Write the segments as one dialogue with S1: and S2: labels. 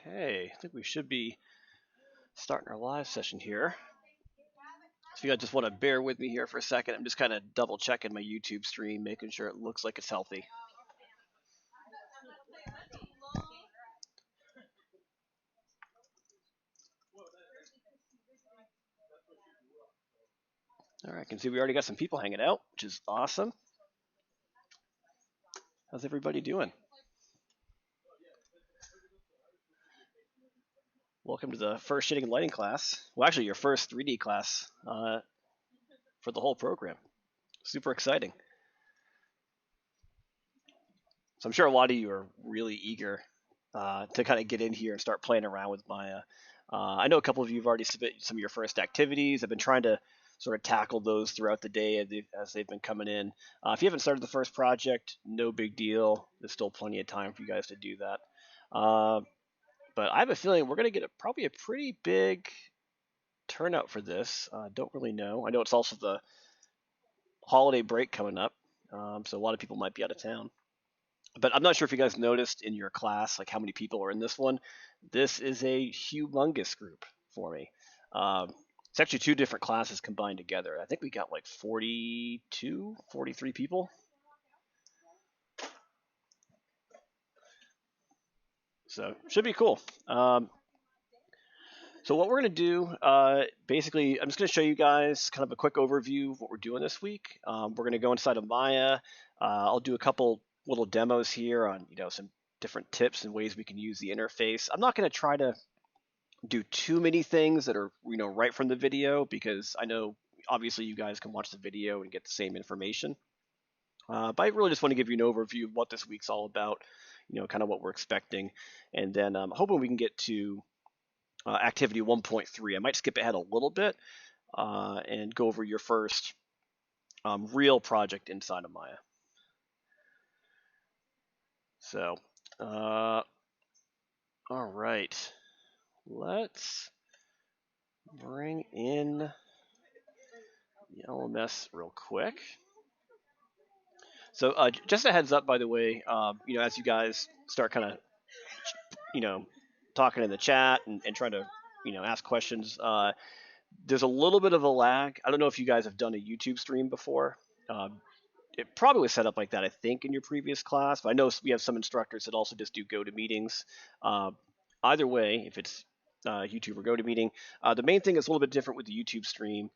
S1: Okay, I think we should be starting our live session here. So if you guys just want to bear with me here for a second, I'm just kind of double checking my YouTube stream, making sure it looks like it's healthy. All right, I can see we already got some people hanging out, which is awesome. How's everybody doing? Welcome to the first shading and lighting class. Well, actually, your first 3D class for the whole program. Super exciting. So I'm sure a lot of you are really eager to kind of get in here and start playing around with Maya. I know a couple of you have already submitted some of your first activities. I've been trying to sort of tackle those throughout the day as they've been coming in. If you haven't started the first project, no big deal. There's still plenty of time for you guys to do that. But I have a feeling we're going to get probably a pretty big turnout for this. Don't really know. I know it's also the holiday break coming up, so a lot of people might be out of town. But I'm not sure if you guys noticed in your class like how many people are in this one. This is a humongous group for me. It's actually two different classes combined together. I think we got like 42, 43 people. So should be cool. So what we're going to do, basically, I'm just going to show you guys kind of a quick overview of what we're doing this week. We're going to go inside of Maya. I'll do a couple little demos here on, some different tips and ways we can use the interface. I'm not going to try to do too many things that are, right from the video, because I know obviously you guys can watch the video and get the same information. But I really just want to give you an overview of what this week's all about, kind of what we're expecting. And then I'm hoping we can get to activity 1.3. I might skip ahead a little bit and go over your first real project inside of Maya. So, all right, let's bring in the LMS real quick. So just a heads up, by the way, as you guys start kind of, talking in the chat and trying to, ask questions, there's a little bit of a lag. I don't know if you guys have done a YouTube stream before. It probably was set up like that, I think, in your previous class. But I know we have some instructors that also just do GoToMeetings. Either way, if it's YouTube or GoToMeeting, the main thing that's a little bit different with the YouTube stream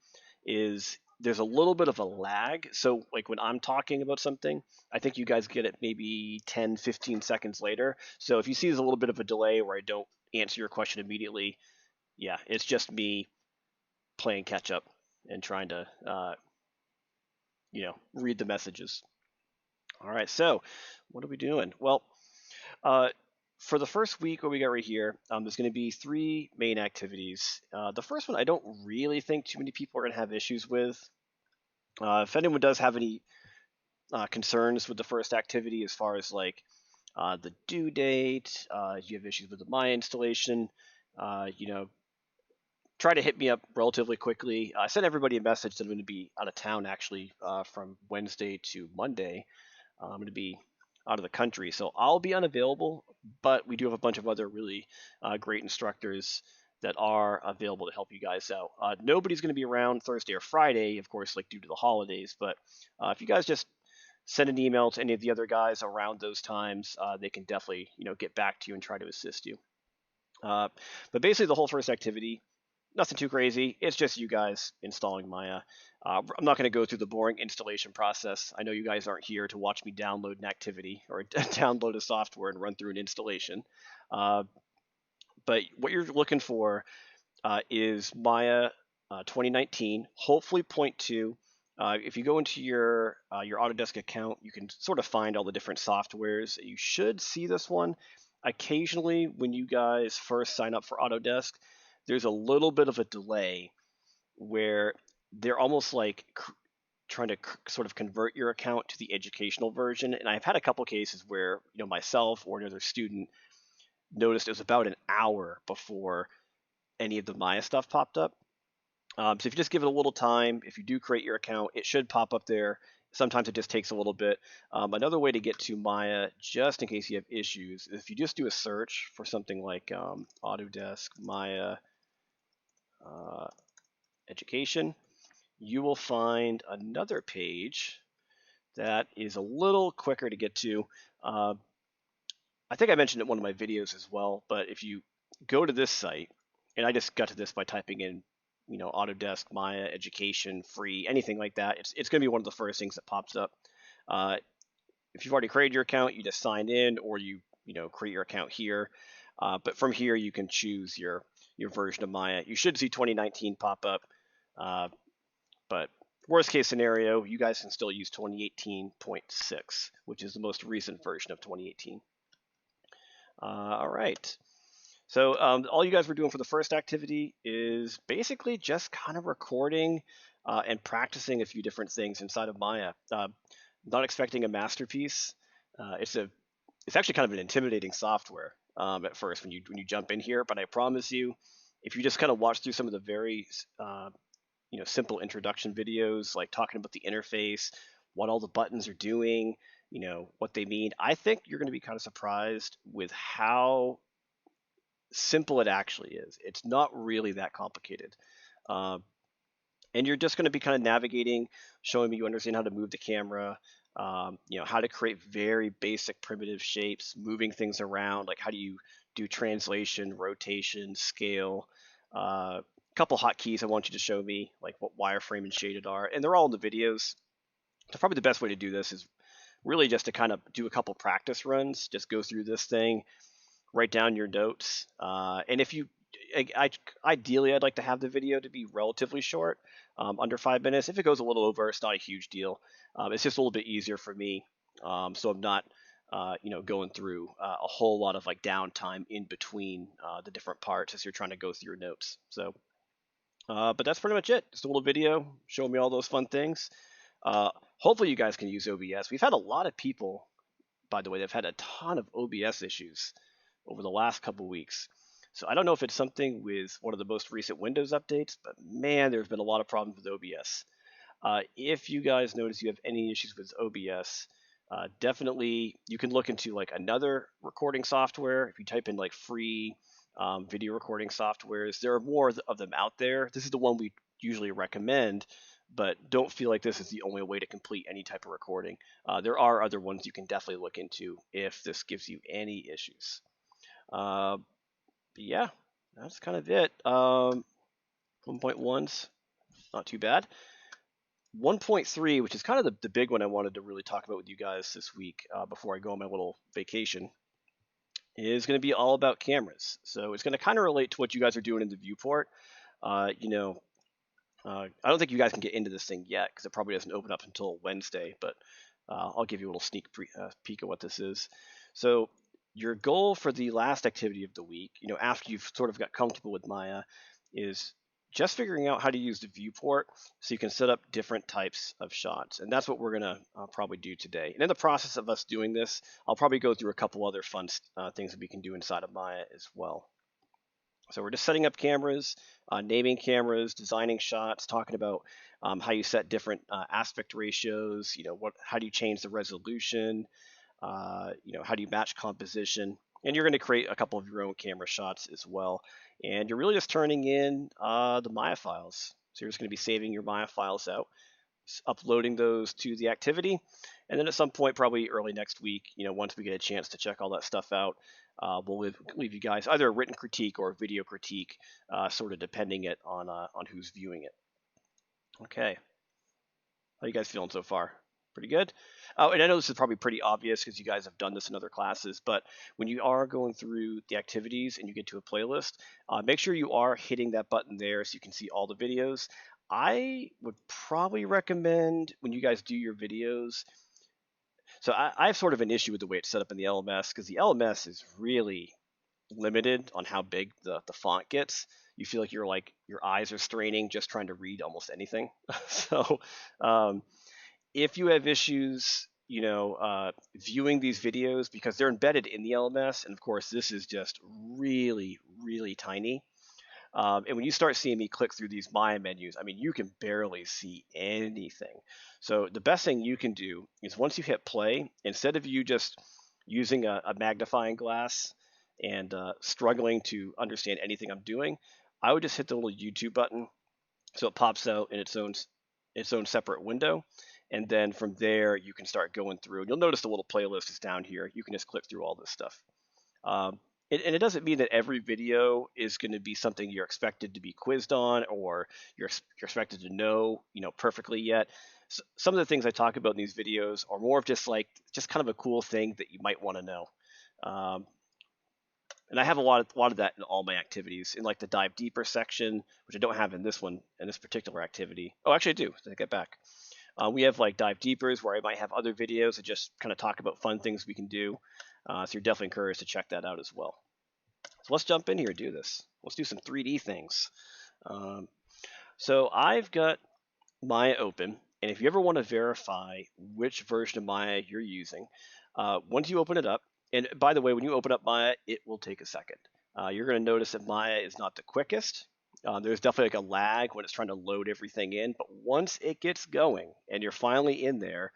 S1: is there's a little bit of a lag. So like when I'm talking about something, I think you guys get it maybe 10, 15 seconds later. So if you see there's a little bit of a delay where I don't answer your question immediately, yeah, it's just me playing catch up and trying to read the messages. All right, so what are we doing? Well, for the first week, what we got right here, there's going to be 3 main activities. The first one, I don't really think too many people are going to have issues with. If anyone does have any concerns with the first activity as far as like the due date, you have issues with the Maya installation, try to hit me up relatively quickly. I sent everybody a message that I'm going to be out of town actually from Wednesday to Monday. I'm going to be out of the country, so I'll be unavailable, but we do have a bunch of other really great instructors that are available to help you guys out. Nobody's going to be around Thursday or Friday, of course, like due to the holidays, but if you guys just send an email to any of the other guys around those times, they can definitely get back to you and try to assist you. But basically the whole first activity, nothing too crazy. It's just you guys installing Maya. I'm not going to go through the boring installation process. I know you guys aren't here to watch me download an activity or download a software and run through an installation. But what you're looking for is Maya 2019, hopefully 0.2. If you go into your Autodesk account, you can sort of find all the different softwares. You should see this one. Occasionally, when you guys first sign up for Autodesk, there's a little bit of a delay where they're almost like trying to sort of convert your account to the educational version. And I've had a couple cases where myself or another student noticed it was about an hour before any of the Maya stuff popped up. So if you just give it a little time, if you do create your account, it should pop up there Sometimes it just takes a little bit. Another way to get to Maya, just in case you have issues, if you just do a search for something like Autodesk Maya uh, Education, you will find another page that is a little quicker to get to. Uh, I think I mentioned it in one of my videos as well, but if you go to this site, and I just got to this by typing in, Autodesk, Maya, Education, free, anything like that, it's going to be one of the first things that pops up. Uh, if you've already created your account, you just sign in, or you create your account here. But from here, you can choose your version of Maya. You should see 2019 pop up, uh, but worst case scenario, you guys can still use 2018.6, which is the most recent version of 2018. All right. So all you guys were doing for the first activity is basically just kind of recording and practicing a few different things inside of Maya. Not expecting a masterpiece. It's actually kind of an intimidating software at first when you jump in here, but I promise you, if you just kind of watch through some of the very simple introduction videos, like talking about the interface, what all the buttons are doing, what they mean, I think you're going to be kind of surprised with how simple it actually is. It's not really that complicated. Uh, and you're just going to be kind of navigating, showing me you understand how to move the camera, how to create very basic primitive shapes, moving things around, like how do you do translation, rotation, scale. A couple hotkeys I want you to show me, like what wireframe and shaded are, and they're all in the videos. So probably the best way to do this is really just to kind of do a couple practice runs, just go through this thing, write down your notes. And if you, ideally, I'd like to have the video to be relatively short, under 5 minutes. If it goes a little over, it's not a huge deal. It's just a little bit easier for me, so I'm not, going through a whole lot of like downtime in between the different parts as you're trying to go through your notes. So, but that's pretty much it. Just a little video showing me all those fun things. Hopefully, you guys can use OBS. We've had a lot of people, by the way, they've had a ton of OBS issues over the last couple weeks. So I don't know if it's something with one of the most recent Windows updates, but man, there's been a lot of problems with OBS. If you guys notice you have any issues with OBS, definitely you can look into like another recording software. If you type in like free video recording softwares, there are more of them out there. This is the one we usually recommend, but don't feel like this is the only way to complete any type of recording. There are other ones you can definitely look into if this gives you any issues. Yeah, that's kind of it. 1.1's not too bad. 1.3, which is kind of the big one I wanted to really talk about with you guys this week before I go on my little vacation, is going to be all about cameras. So it's going to kind of relate to what you guys are doing in the viewport. I don't think you guys can get into this thing yet because it probably doesn't open up until Wednesday, but I'll give you a little sneak peek of what this is. So your goal for the last activity of the week, after you've sort of got comfortable with Maya, is just figuring out how to use the viewport so you can set up different types of shots. And that's what we're going to probably do today. And in the process of us doing this, I'll probably go through a couple other fun things that we can do inside of Maya as well. So we're just setting up cameras, naming cameras, designing shots, talking about how you set different aspect ratios, how do you change the resolution, how do you match composition, and you're going to create a couple of your own camera shots as well. And you're really just turning in the Maya files. So you're just going to be saving your Maya files out, uploading those to the activity, and then at some point, probably early next week, once we get a chance to check all that stuff out, we'll leave you guys either a written critique or a video critique, sort of depending it on who's viewing it. Okay, how you guys feeling so far? Pretty good. Oh, and I know this is probably pretty obvious because you guys have done this in other classes, but when you are going through the activities and you get to a playlist, make sure you are hitting that button there so you can see all the videos. I would probably recommend when you guys do your videos. So I have sort of an issue with the way it's set up in the LMS because the LMS is really limited on how big the font gets. You feel like your eyes are straining just trying to read almost anything. So if you have issues, viewing these videos because they're embedded in the LMS, and of course this is just really, really tiny. And when you start seeing me click through these Maya menus, I mean, you can barely see anything. So the best thing you can do is once you hit play, instead of you just using a magnifying glass and struggling to understand anything I'm doing, I would just hit the little YouTube button so it pops out in its own separate window. And then from there, you can start going through. You'll notice the little playlist is down here. You can just click through all this stuff. Um, and it doesn't mean that every video is going to be something you're expected to be quizzed on or you're expected to know, perfectly yet. So some of the things I talk about in these videos are more of just kind of a cool thing that you might want to know. Um, and I have a lot of that in all my activities. In like the dive deeper section, which I don't have in this one, in this particular activity. Oh, actually I do. Take it back. We have like dive deepers where I might have other videos that just kind of talk about fun things we can do. So you're definitely encouraged to check that out as well. So let's jump in here and do this. Let's do some 3D things. Um, so I've got Maya open, and if you ever want to verify which version of Maya you're using, once you open it up, and by the way, when you open up Maya, it will take a second. You're going to notice that Maya is not the quickest. There's definitely like a lag when it's trying to load everything in, but once it gets going and you're finally in there,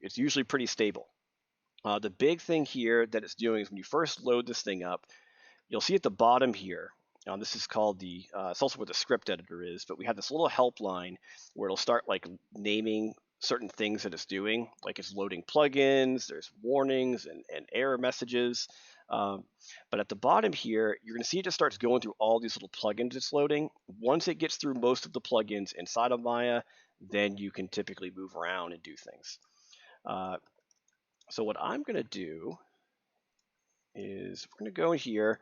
S1: it's usually pretty stable. The big thing here that it's doing is when you first load this thing up, you'll see at the bottom here, this is called it's also where the script editor is, but we have this little help line where it'll start like naming certain things that it's doing, like it's loading plugins, there's warnings and error messages. But at the bottom here, you're going to see it just starts going through all these little plugins it's loading. Once it gets through most of the plugins inside of Maya, then you can typically move around and do things. So what I'm going to do is we're going to go in here,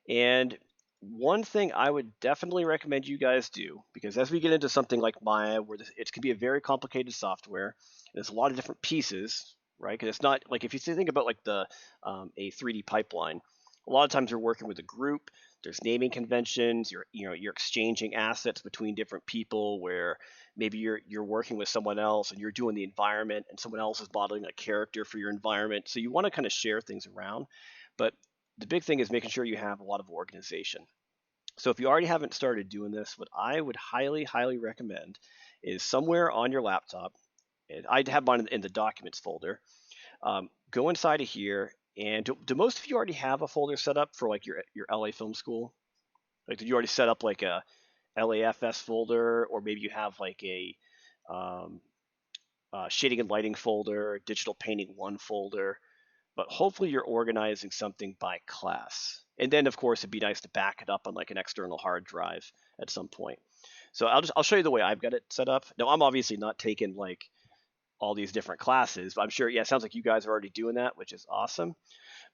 S1: and one thing I would definitely recommend you guys do, because as we get into something like Maya, where it can be a very complicated software, there's a lot of different pieces, right? Because it's not like if you think about like a 3D pipeline, a lot of times you're working with a group. There's naming conventions. You're exchanging assets between different people. Where maybe you're working with someone else and you're doing the environment, and someone else is modeling a character for your environment. So you want to kind of share things around. But the big thing is making sure you have a lot of organization. So if you already haven't started doing this, what I would highly, highly recommend is somewhere on your laptop, and I have mine in the documents folder, go inside of here, and do most of you already have a folder set up for like your LA Film School? Like, did you already set up like a LAFS folder, or maybe you have like a um, shading and lighting folder, digital painting one folder? But hopefully you're organizing something by class. And then of course it'd be nice to back it up on like an external hard drive at some point. So I'll show you the way I've got it set up. Now I'm obviously not taking like all these different classes, but I'm sure, yeah, it sounds like you guys are already doing that, which is awesome.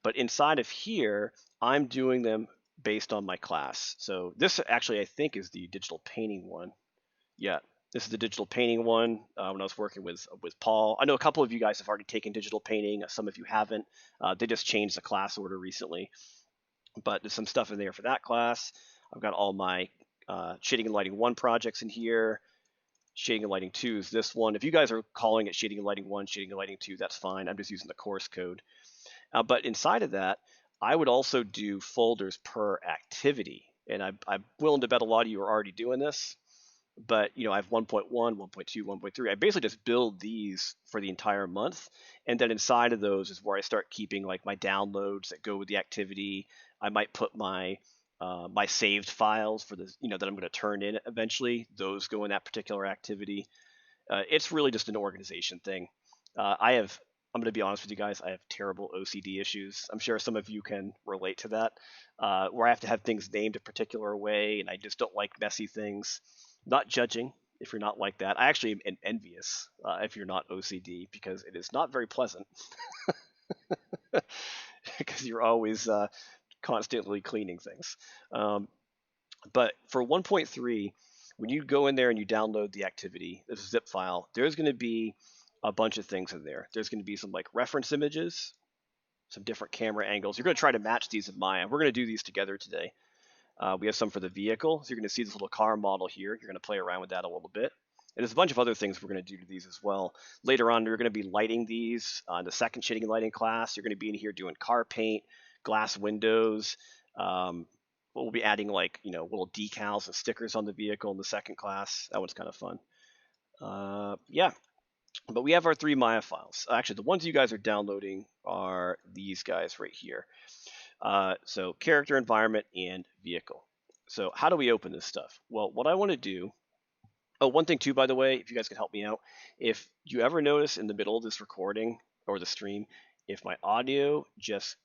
S1: But inside of here, I'm doing them based on my class. So this actually I think is the digital painting one. Yeah, this is the digital painting one. When I was working with Paul, I know a couple of you guys have already taken digital painting. Some of you haven't. They just changed the class order recently, but there's some stuff in there for that class. I've got all my shading and lighting 1 projects in here. Shading and lighting 2 is this one. If you guys are calling it shading and lighting 1, shading and lighting 2, that's fine. I'm just using the course code. But inside of that, I would also do folders per activity, and I'm willing to bet a lot of you are already doing this. But I have 1.1, 1.2, 1.3. I basically just build these for the entire month, and then inside of those is where I start keeping like my downloads that go with the activity. I might put my my saved files for the that I'm going to turn in eventually. Those go in that particular activity. It's really just an organization thing. I'm going to be honest with you guys. I have terrible OCD issues. I'm sure some of you can relate to that, where I have to have things named a particular way, and I just don't like messy things. Not judging if you're not like that. I actually am envious if you're not OCD, because it is not very pleasant because you're always constantly cleaning things. But for 1.3, when you go in there and you download the activity, this zip file, there's going to be a bunch of things in there. There's going to be some like reference images, some different camera angles. You're going to try to match these in Maya. We're going to do these together today. We have some for the vehicle. So you're going to see this little car model here. You're going to play around with that a little bit. And there's a bunch of other things we're going to do to these as well. Later on, you're going to be lighting these on the second shading and lighting class. You're going to be in here doing car paint, glass windows, we'll be adding like, little decals and stickers on the vehicle in the second class. That one's kind of fun. Yeah, but we have our 3 Maya files. Actually, the ones you guys are downloading are these guys right here. So character, environment, and vehicle. So how do we open this stuff? Well, what I want to do. Oh, one thing too, by the way, if you guys could help me out, if you ever notice in the middle of this recording or the stream, if my audio just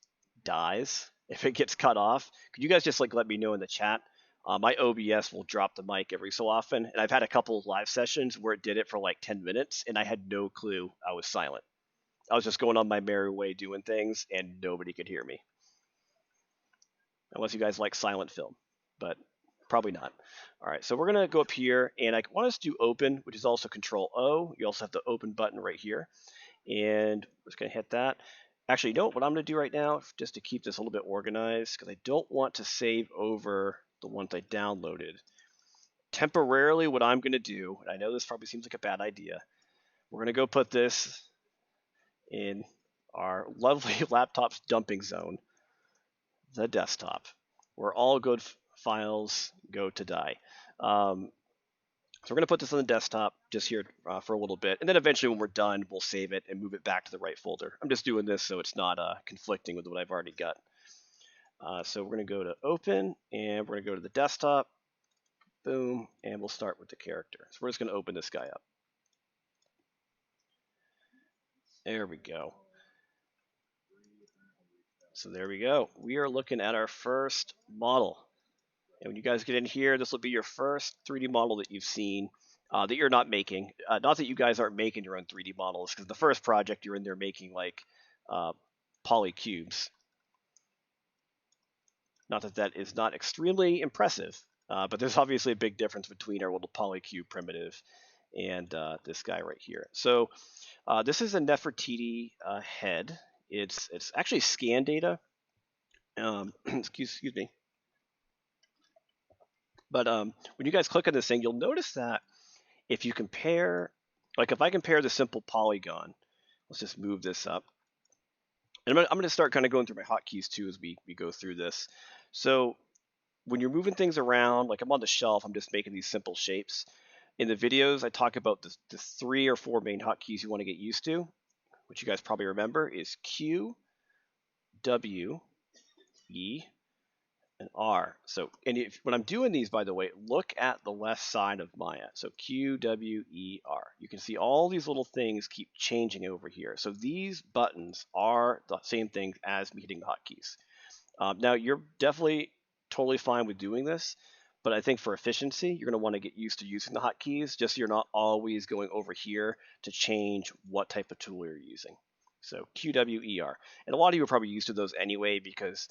S1: dies, if it gets cut off, could you guys just like let me know in the chat? My OBS will drop the mic every so often, and I've had a couple of live sessions where it did it for like 10 minutes, and I had no clue I was silent. I was just going on my merry way doing things, and nobody could hear me. Unless you guys like silent film, but probably not. All right, so we're gonna go up here, and I want us to do open, which is also Control O. You also have the open button right here, and we're just gonna hit that. Actually, you know what I'm gonna do right now, just to keep this a little bit organized, because I don't want to save over the ones I downloaded. Temporarily, what I'm gonna do, and I know this probably seems like a bad idea, we're gonna go put this in our lovely laptop's dumping zone, the desktop, where all good files go to die. So we're going to put this on the desktop just here for a little bit, and then eventually when we're done, we'll save it and move it back to the right folder. I'm just doing this so it's not conflicting with what I've already got. So we're going to go to open, and we're going to go to the desktop, boom, and we'll start with the character. So we're just going to open this guy up. There we go. So there we go. We are looking at our first model. And when you guys get in here, this will be your first 3D model that you've seen that you're not making. Not that you guys aren't making your own 3D models, because the first project you're in there making like polycubes. Not that that is not extremely impressive, but there's obviously a big difference between our little polycube primitive and this guy right here. So this is a Nefertiti head. It's actually scan data. Excuse me. But when you guys click on this thing, you'll notice that if you compare, like if I compare the simple polygon, let's just move this up. And I'm going to start kind of going through my hotkeys too as we go through this. So when you're moving things around, like I'm on the shelf, I'm just making these simple shapes. In the videos, I talk about the 3 or 4 main hotkeys you want to get used to, which you guys probably remember is Q, W, E, and R. So, and when I'm doing these, by the way, look at the left side of Maya. So Q, W, E, R. You can see all these little things keep changing over here. So these buttons are the same thing as me hitting the hotkeys. Now, you're definitely totally fine with doing this, but I think for efficiency, you're going to want to get used to using the hotkeys, just so you're not always going over here to change what type of tool you're using. So Q, W, E, R. And a lot of you are probably used to those anyway, because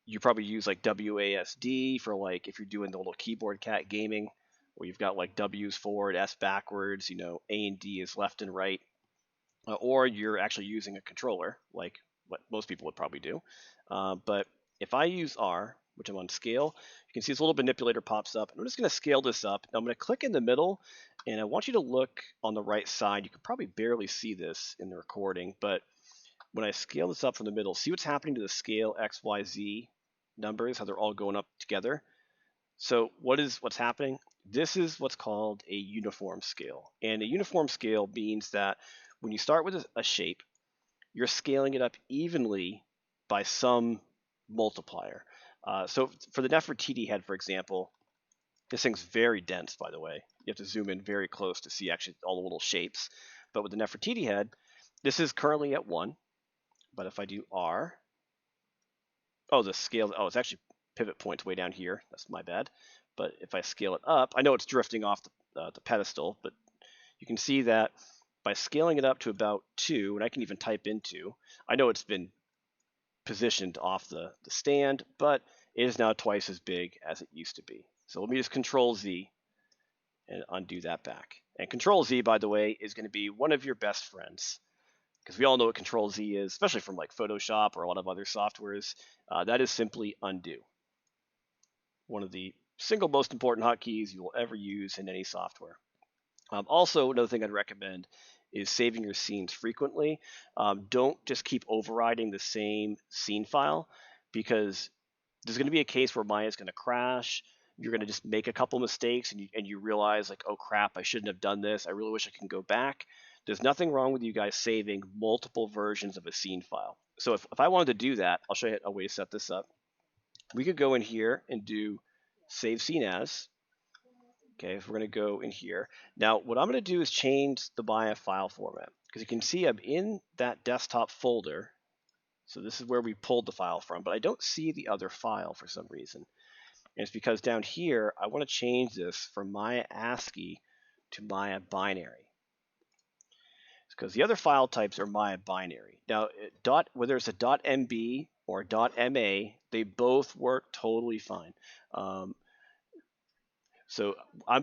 S1: you probably use like WASD for like if you're doing the little keyboard cat gaming, where you've got like W's forward, S backwards, A and D is left and right, or you're actually using a controller like what most people would probably do. But if I use R, which I'm on scale, you can see this little manipulator pops up. And I'm just going to scale this up. Now I'm going to click in the middle, and I want you to look on the right side. You can probably barely see this in the recording, but when I scale this up from the middle, see what's happening to the scale X, Y, Z numbers, how they're all going up together. So what's happening? This is what's called a uniform scale. And a uniform scale means that when you start with a shape, you're scaling it up evenly by some multiplier. So for the Nefertiti head, for example, this thing's very dense, by the way. You have to zoom in very close to see actually all the little shapes. But with the Nefertiti head, this is currently at 1. But if I do R, the scale, it's actually pivot points way down here. That's my bad. But if I scale it up, I know it's drifting off the pedestal, but you can see that by scaling it up to about 2, and I can even type in 2, I know it's been positioned off the stand, but it is now twice as big as it used to be. So let me just Control Z and undo that back. And Control Z, by the way, is going to be one of your best friends, because we all know what Control Z is, especially from like Photoshop or a lot of other softwares. That is simply undo. One of the single most important hotkeys you will ever use in any software. Also, another thing I'd recommend is saving your scenes frequently. Don't just keep overriding the same scene file, because there's going to be a case where Maya is going to crash. You're going to just make a couple mistakes and you realize like, oh crap, I shouldn't have done this. I really wish I can go back. There's nothing wrong with you guys saving multiple versions of a scene file. So if I wanted to do that, I'll show you a way to set this up. We could go in here and do save scene as. Okay, if we're going to go in here. Now, what I'm going to do is change the Maya file format because you can see I'm in that desktop folder. So this is where we pulled the file from, but I don't see the other file for some reason. And it's because down here, I want to change this from Maya ASCII to Maya binary. It's because the other file types are Maya binary. Now, whether it's a .mb or .ma, they both work totally fine. So I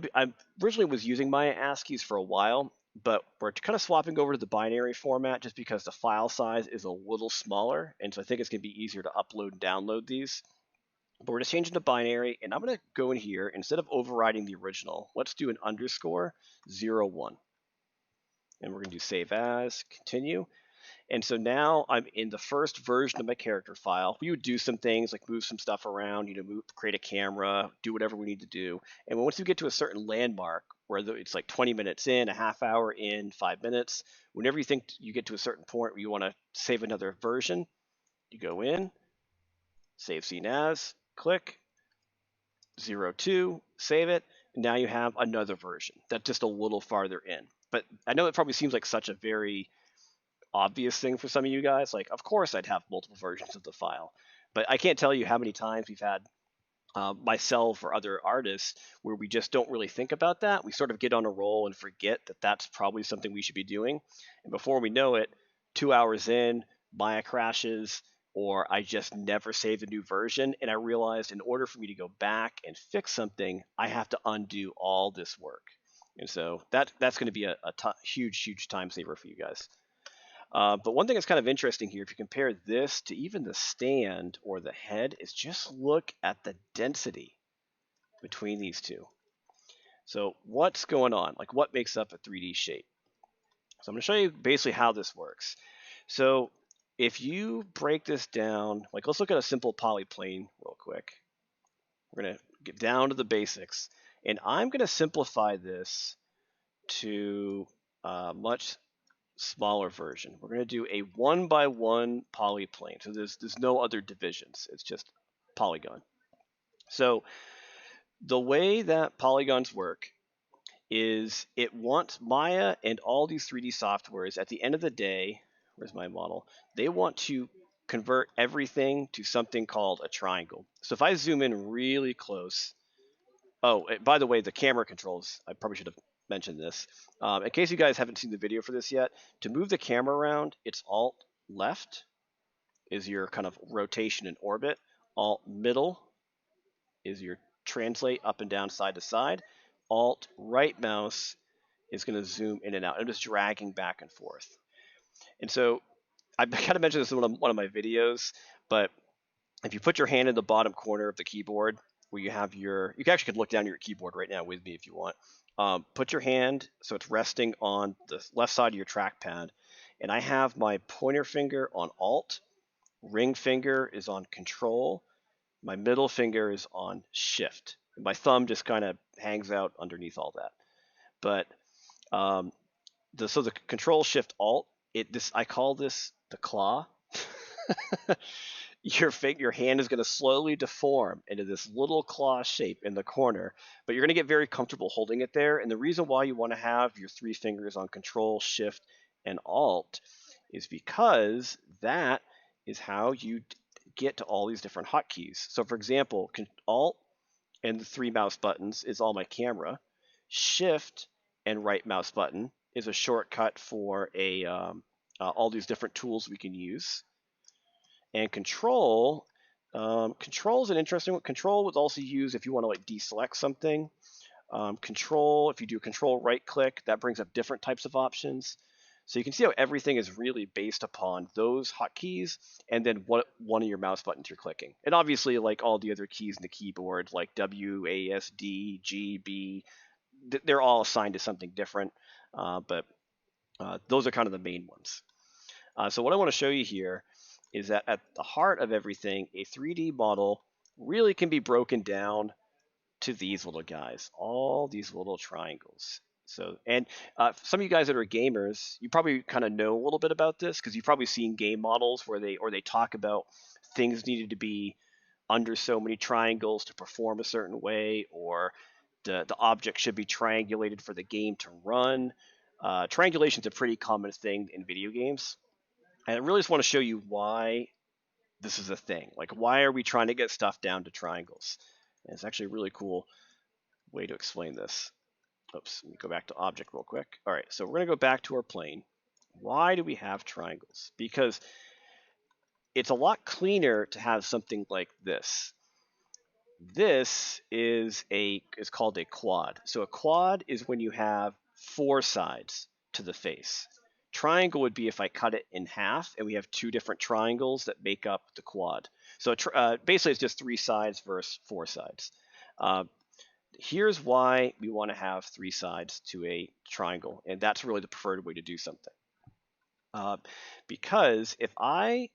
S1: originally was using Maya ASCIIs for a while, but we're kind of swapping over to the binary format just because the file size is a little smaller, and so I think it's going to be easier to upload and download these. But we're just changing to binary, and I'm going to go in here, instead of overriding the original, let's do an underscore 01. And we're going to do save as, continue. And so now I'm in the first version of my character file. We would do some things like move some stuff around, create a camera, do whatever we need to do. And once you get to a certain landmark, whether it's like 20 minutes in, a half hour in, 5 minutes, whenever you think you get to a certain point where you want to save another version, you go in, save scene as, click, 02, save it. And now you have another version that's just a little farther in. But I know it probably seems like such a very obvious thing for some of you guys. Like, of course I'd have multiple versions of the file, but I can't tell you how many times we've had myself or other artists where we just don't really think about that. We sort of get on a roll and forget that that's probably something we should be doing. And before we know it, 2 hours in, Maya crashes, or I just never saved a new version. And I realized in order for me to go back and fix something, I have to undo all this work. And so that's going to be a huge time saver for you guys. But one thing that's kind of interesting here, if you compare this to even the stand or the head, is just look at the density between these two. So what's going on? Like, what makes up a 3D shape? So I'm going to show you basically how this works. So if you break this down, like let's look at a simple polyplane real quick. We're going to get down to the basics. And I'm going to simplify this to much smaller version. We're going to do a 1x1 polyplane. So there's no other divisions. It's just polygon. So the way that polygons work is it wants Maya and all these 3D softwares at the end of the day, where's my model? They want to convert everything to something called a triangle. So if I zoom in really close, oh, by the way, the camera controls, I probably should have mentioned this. In case you guys haven't seen the video for this yet, to move the camera around, it's Alt left is your kind of rotation and orbit. Alt middle is your translate up and down, side to side. Alt right mouse is going to zoom in and out. I'm just dragging back and forth. And so I kind of mentioned this in one of my videos, but if you put your hand in the bottom corner of the keyboard where you have you actually could look down at your keyboard right now with me if you want. Put your hand so it's resting on the left side of your trackpad. And I have my pointer finger on Alt, ring finger is on Control, my middle finger is on Shift. And my thumb just kind of hangs out underneath all that. But so the Control Shift Alt, I call this the claw. Your hand is going to slowly deform into this little claw shape in the corner, but you're going to get very comfortable holding it there. And the reason why you want to have your 3 fingers on Control, Shift, and Alt is because that is how you get to all these different hotkeys. So for example, Alt and the 3 mouse buttons is all my camera. Shift and right mouse button is a shortcut for all these different tools we can use. And control is an interesting one. Control was also used if you want to like deselect something. Control, if you do control right click, that brings up different types of options. So you can see how everything is really based upon those hotkeys and then what one of your mouse buttons you're clicking. And obviously, like all the other keys in the keyboard, like W, A, S, D, G, B, they're all assigned to something different. But those are kind of the main ones. So what I want to show you here is that at the heart of everything, a 3D model really can be broken down to these little guys, all these little triangles. So, and some of you guys that are gamers, you probably kind of know a little bit about this because you've probably seen game models where they talk about things needed to be under so many triangles to perform a certain way, or the object should be triangulated for the game to run. Triangulation is a pretty common thing in video games, and I really just want to show you why this is a thing. Like, why are we trying to get stuff down to triangles? And it's actually a really cool way to explain this. Oops, let me go back to object real quick. All right, so we're going to go back to our plane. Why do we have triangles? Because it's a lot cleaner to have something like this. This is called a quad. So a quad is when you have four sides to the face. Triangle would be if I cut it in half and we have two different triangles that make up the quad. So basically it's just three sides versus four sides. Here's why we want to have three sides to a triangle, and that's really the preferred way to do something. Because if I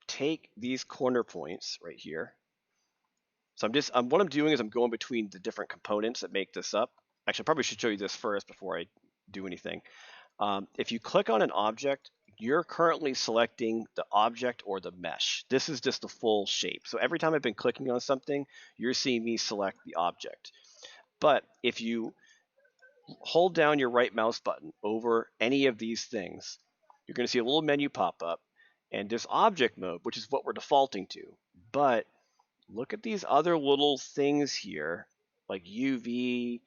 S1: take these corner points right here, so what I'm doing is I'm going between the different components that make this up. Actually, I probably should show you this first before I do anything. If you click on an object, you're currently selecting the object or the mesh. This is just the full shape. So every time I've been clicking on something, you're seeing me select the object. But if you hold down your right mouse button over any of these things, you're going to see a little menu pop up, and there's object mode, which is what we're defaulting to. But look at these other little things here, like UV,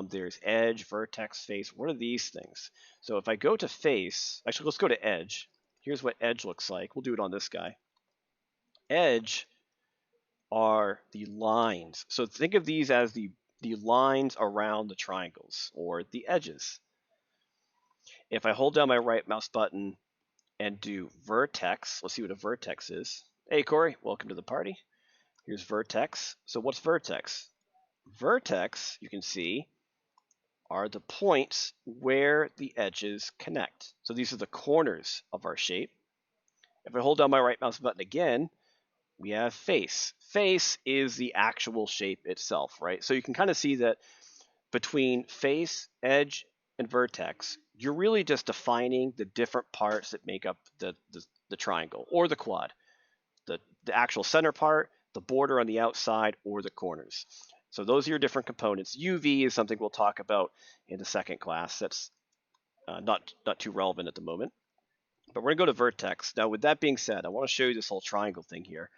S1: there's edge, vertex, face. What are these things? So if I go to face, actually let's go to edge. Here's what edge looks like. We'll do it on this guy. Edge are the lines. So think of these as the lines around the triangles, or the edges. If I hold down my right mouse button and do vertex, let's see what a vertex is. Hey Corey, welcome to the party. Here's vertex. So what's vertex? Vertex, you can see, are the points where the edges connect. So these are the corners of our shape. If I hold down my right mouse button again, we have face. Face is the actual shape itself, right? So you can kind of see that between face, edge, and vertex, you're really just defining the different parts that make up the triangle or the quad. The actual center part, the border on the outside, or the corners. So those are your different components. UV is something we'll talk about in the second class. That's not too relevant at the moment. But we're going to go to vertex. Now, with that being said, I want to show you this whole triangle thing here.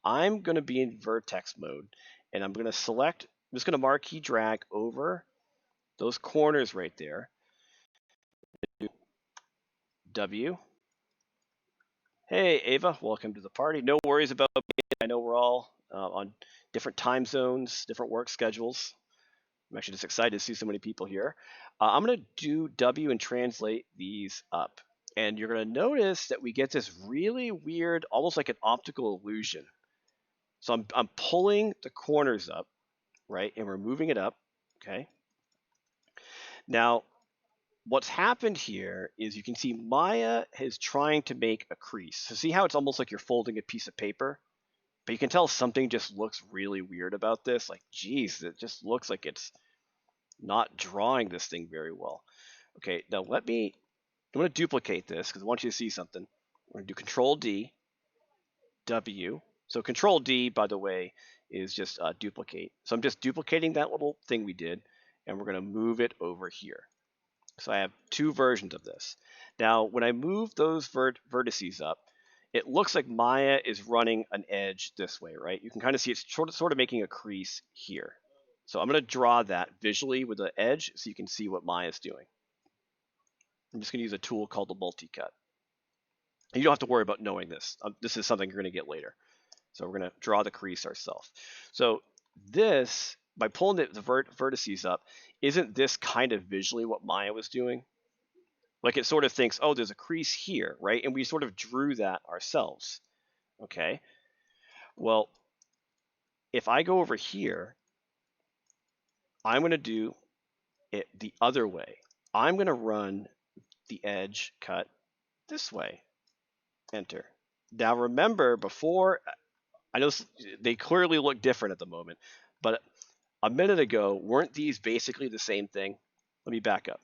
S1: I'm going to be in vertex mode, and I'm going to select, I'm just going to marquee drag over those corners right there. W. Hey, Ava, welcome to the party. No worries about me. I know we're all on different time zones, different work schedules. I'm actually just excited to see so many people here. I'm going to do W and translate these up. And you're going to notice that we get this really weird, almost like an optical illusion. So I'm pulling the corners up, right? And we're moving it up, okay? Now, what's happened here is you can see Maya is trying to make a crease. So see how it's almost like you're folding a piece of paper? But you can tell something just looks really weird about this. Like, geez, it just looks like it's not drawing this thing very well. Okay, now I'm going to duplicate this because I want you to see something. We're going to do Control D, W. So Control D, by the way, is just duplicate. So I'm just duplicating that little thing we did, and we're going to move it over here. So I have two versions of this. Now, when I move those vertices up, it looks like Maya is running an edge this way, right? You can kind of see it's sort of making a crease here. So I'm going to draw that visually with the edge so you can see what Maya is doing. I'm just going to use a tool called the multi-cut. You don't have to worry about knowing this. This is something you're going to get later. So we're going to draw the crease ourselves. So this, by pulling the vertices up, isn't this kind of visually what Maya was doing? Like it sort of thinks, oh, there's a crease here, right? And we sort of drew that ourselves, okay? Well, if I go over here, I'm going to do it the other way. I'm going to run the edge cut this way. Enter. Now remember, before I know they clearly look different at the moment, but a minute ago, weren't these basically the same thing? Let me back up.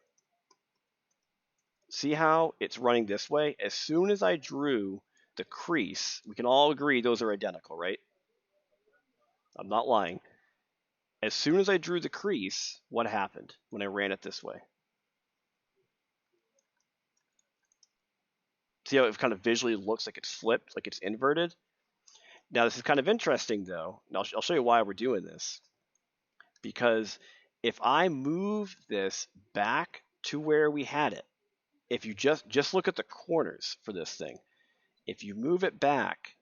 S1: See how it's running this way? As soon as I drew the crease, we can all agree those are identical, right? I'm not lying. As soon as I drew the crease, what happened when I ran it this way? See how it kind of visually looks like it's flipped, like it's inverted? Now, this is kind of interesting, though. And I'll show you why we're doing this. Because if I move this back to where we had it, if you just look at the corners for this thing, if you move it back,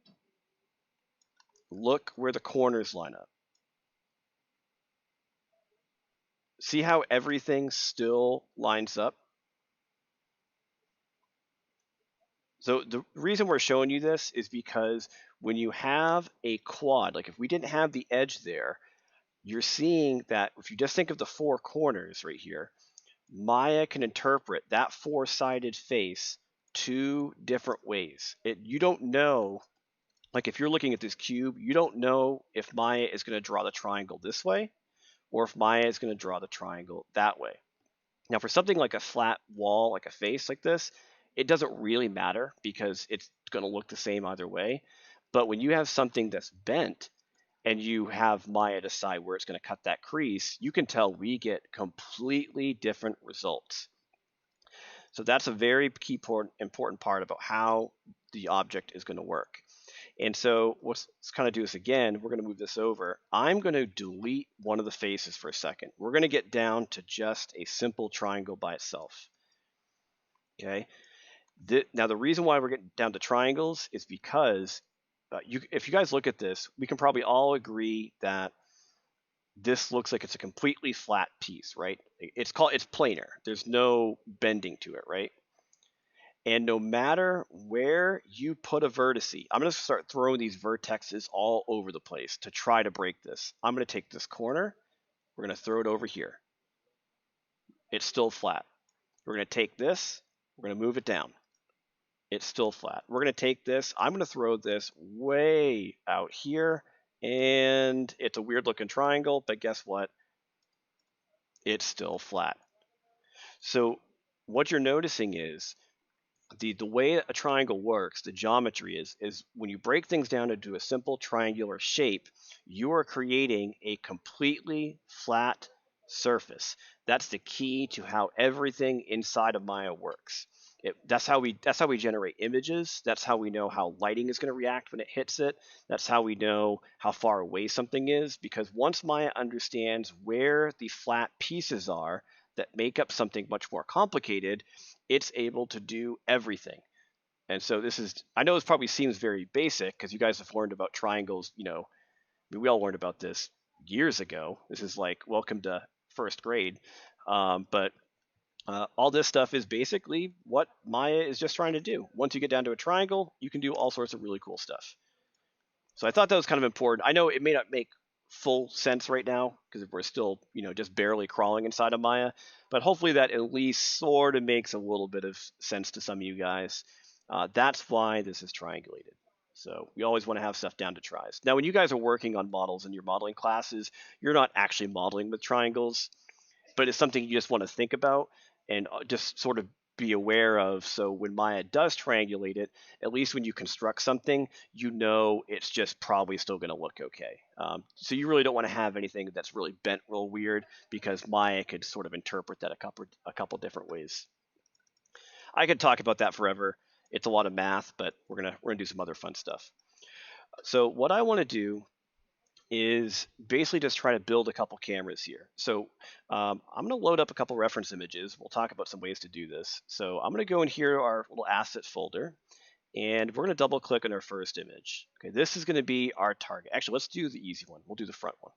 S1: look where the corners line up. See how everything still lines up? So the reason we're showing you this is because when you have a quad, like if we didn't have the edge there, you're seeing that if you just think of the four corners right here, Maya can interpret that four-sided face two different ways. You don't know, like if you're looking at this cube, you don't know if Maya is going to draw the triangle this way or if Maya is going to draw the triangle that way. Now, for something like a flat wall, like a face like this, it doesn't really matter because it's going to look the same either way. But when you have something that's bent and you have Maya decide where it's going to cut that crease, you can tell we get completely different results. So that's a very key important part about how the object is going to work. And so let's kind of do this again. We're going to move this over. I'm going to delete one of the faces for a second. We're going to get down to just a simple triangle by itself. Okay. Now, the reason why we're getting down to triangles is because if you guys look at this, we can probably all agree that this looks like it's a completely flat piece, right? It's planar. There's no bending to it, right? And no matter where you put a vertice, I'm going to start throwing these vertexes all over the place to try to break this. I'm going to take this corner. We're going to throw it over here. It's still flat. We're going to take this. We're going to move it down. It's still flat. We're going to take this. I'm going to throw this way out here. And it's a weird looking triangle, but guess what? It's still flat. So what you're noticing is the way a triangle works, the geometry is when you break things down into a simple triangular shape, you are creating a completely flat surface. That's the key to how everything inside of Maya works. That's how we generate images. That's how we know how lighting is going to react when it hits it. That's how we know how far away something is, because once Maya understands where the flat pieces are that make up something much more complicated, it's able to do everything. And so I know this probably seems very basic because you guys have learned about triangles, we all learned about this years ago. This is like welcome to first grade. But all this stuff is basically what Maya is just trying to do. Once you get down to a triangle, you can do all sorts of really cool stuff. So I thought that was kind of important. I know it may not make full sense right now because we're still, just barely crawling inside of Maya, but hopefully that at least sort of makes a little bit of sense to some of you guys. That's why this is triangulated. So we always want to have stuff down to tries. Now, when you guys are working on models in your modeling classes, you're not actually modeling with triangles, but it's something you just want to think about and just sort of be aware of. So when Maya does triangulate it, at least when you construct something, it's just probably still going to look okay. So you really don't want to have anything that's really bent real weird because Maya could sort of interpret that a couple different ways. I could talk about that forever. It's a lot of math, but we're gonna do some other fun stuff. So what I want to do is basically just try to build a couple cameras here. So I'm going to load up a couple reference images. We'll talk about some ways to do this. So I'm going to go in here, our little asset folder, and we're going to double click on our first image. Okay, this is going to be our target. Actually, let's do the easy one. We'll do the front one.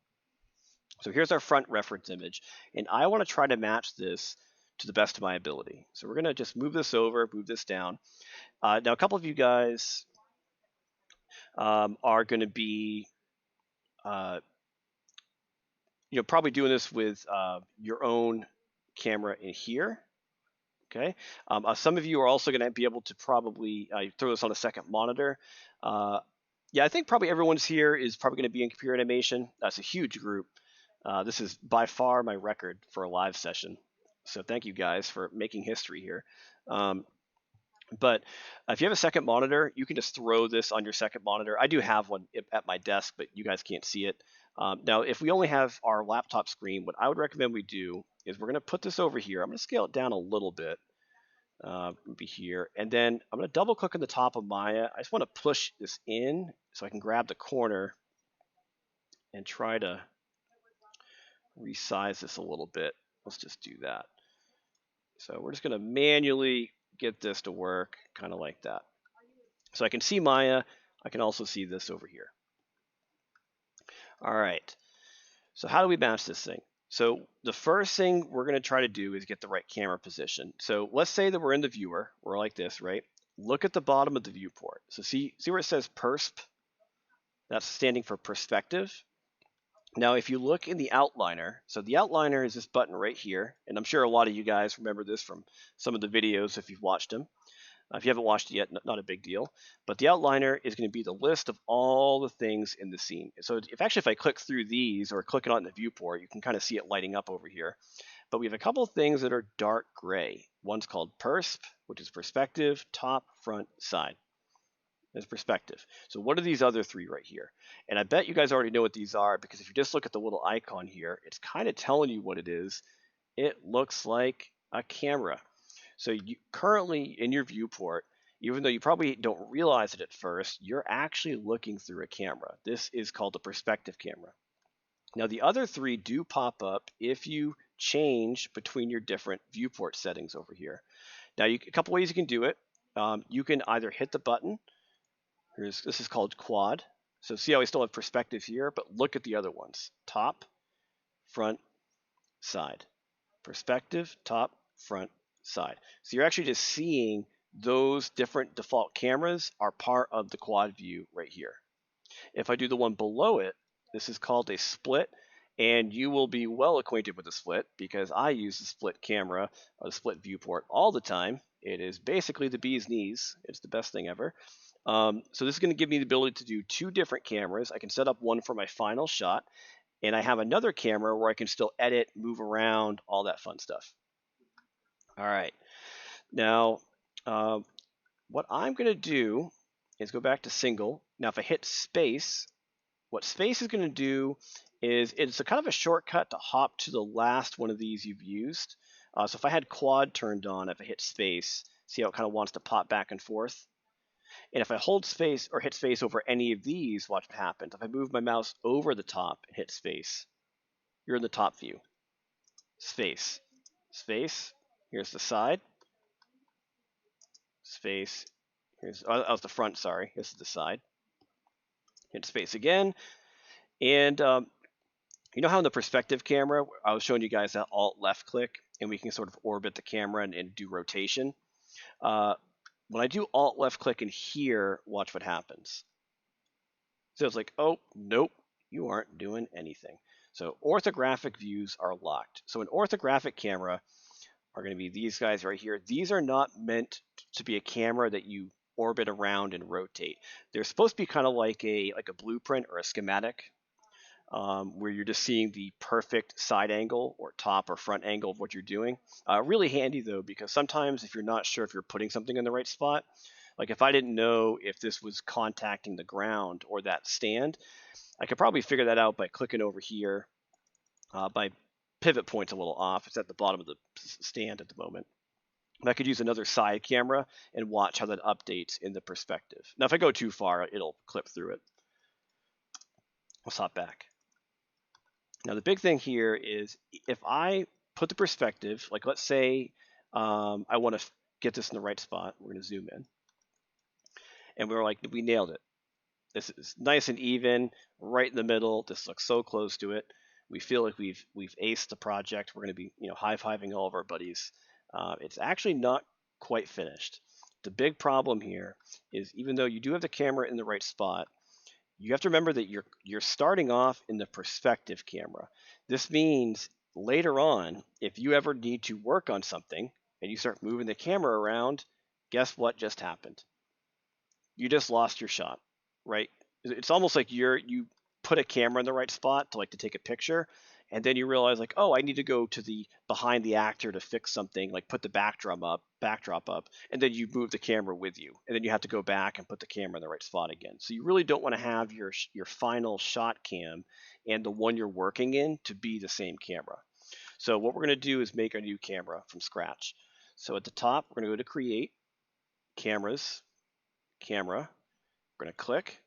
S1: So here's our front reference image, and I want to try to match this to the best of my ability. So we're going to just move this over, move this down. Now, a couple of you guys are going to be probably doing this with your own camera in here. Okay. Some of you are also going to be able to probably throw this on a second monitor. Yeah, I think probably everyone's here is probably going to be in computer animation. That's a huge group. This is by far my record for a live session. So thank you guys for making history here. Um, but if you have a second monitor, you can just throw this on your second monitor. I do have one at my desk, but you guys can't see it. Now, if we only have our laptop screen, what I would recommend we do is we're going to put this over here. I'm going to scale it down a little bit. Be here, and then I'm going to double click on the top of Maya. I just want to push this in so I can grab the corner and try to resize this a little bit. Let's just do that. So we're just going to manually get this to work kind of like that. So I can see Maya. I can also see this over here. All right. So how do we match this thing? So the first thing we're going to try to do is get the right camera position. So let's say that we're in the viewer. We're like this, right? Look at the bottom of the viewport. So see where it says persp? That's standing for perspective. Now, if you look in the outliner, so the outliner is this button right here, and I'm sure a lot of you guys remember this from some of the videos if you've watched them. If you haven't watched it yet, not a big deal. But the outliner is going to be the list of all the things in the scene. So if I click through these or click it on the viewport, you can kind of see it lighting up over here. But we have a couple of things that are dark gray. One's called persp, which is perspective, top, front, side. That's perspective. So what are these other three right here? And I bet you guys already know what these are, because if you just look at the little icon here, it's kind of telling you what it is. It looks like a camera. So you currently in your viewport, even though you probably don't realize it at first, you're actually looking through a camera. This is called a perspective camera. Now the other three do pop up if you change between your different viewport settings over here. Now a couple ways you can do it. You can either hit the button. This is called quad. So see how we still have perspective here, but look at the other ones. Top, front, side. Perspective, top, front, side. So you're actually just seeing those different default cameras are part of the quad view right here. If I do the one below it, this is called a split, and you will be well acquainted with the split because I use the split camera or the split viewport all the time. It is basically the bee's knees. It's the best thing ever. So this is going to give me the ability to do two different cameras. I can set up one for my final shot, and I have another camera where I can still edit, move around, all that fun stuff. All right. Now, what I'm going to do is go back to single. Now, if I hit space, what space is going to do is it's a kind of a shortcut to hop to the last one of these you've used. So if I had quad turned on, if I hit space, see how it kind of wants to pop back and forth? And if I hold space or hit space over any of these, watch what happens. If I move my mouse over the top and hit space, you're in the top view. Space, space, here's the side. Space, here's, that was the front, sorry, this is the side. Hit space again. And you know how in the perspective camera, I was showing you guys that alt left click, and we can sort of orbit the camera and do rotation. When I do alt left click in here, watch what happens. So it's like, oh, nope, you aren't doing anything. So orthographic views are locked. So an orthographic camera are going to be these guys right here. These are not meant to be a camera that you orbit around and rotate. They're supposed to be kind of like a blueprint or a schematic, where you're just seeing the perfect side angle or top or front angle of what you're doing. Really handy though, because sometimes if you're not sure if you're putting something in the right spot, like if I didn't know if this was contacting the ground or that stand, I could probably figure that out by clicking over here. My pivot point's a little off. It's at the bottom of the stand at the moment. And I could use another side camera and watch how that updates in the perspective. Now, if I go too far, it'll clip through it. Let's hop back. Now, the big thing here is if I put the perspective, like let's say I want to get this in the right spot. We're going to zoom in. And we were like, we nailed it. This is nice and even, right in the middle. This looks so close to it. We feel like we've aced the project. We're going to be high-fiving all of our buddies. It's actually not quite finished. The big problem here is even though you do have the camera in the right spot, you have to remember that you're starting off in the perspective camera. This means later on, if you ever need to work on something and you start moving the camera around, guess what just happened? You just lost your shot, right? It's almost like you put a camera in the right spot to take a picture, and then you realize like, oh, I need to go to the behind the actor to fix something, like put the backdrop up, and then you move the camera with you, and then you have to go back and put the camera in the right spot again. So you really don't want to have your final shot cam and the one you're working in to be the same camera. So what we're going to do is make a new camera from scratch. So at the top, we're going to go to Create, Cameras, Camera. We're going to click.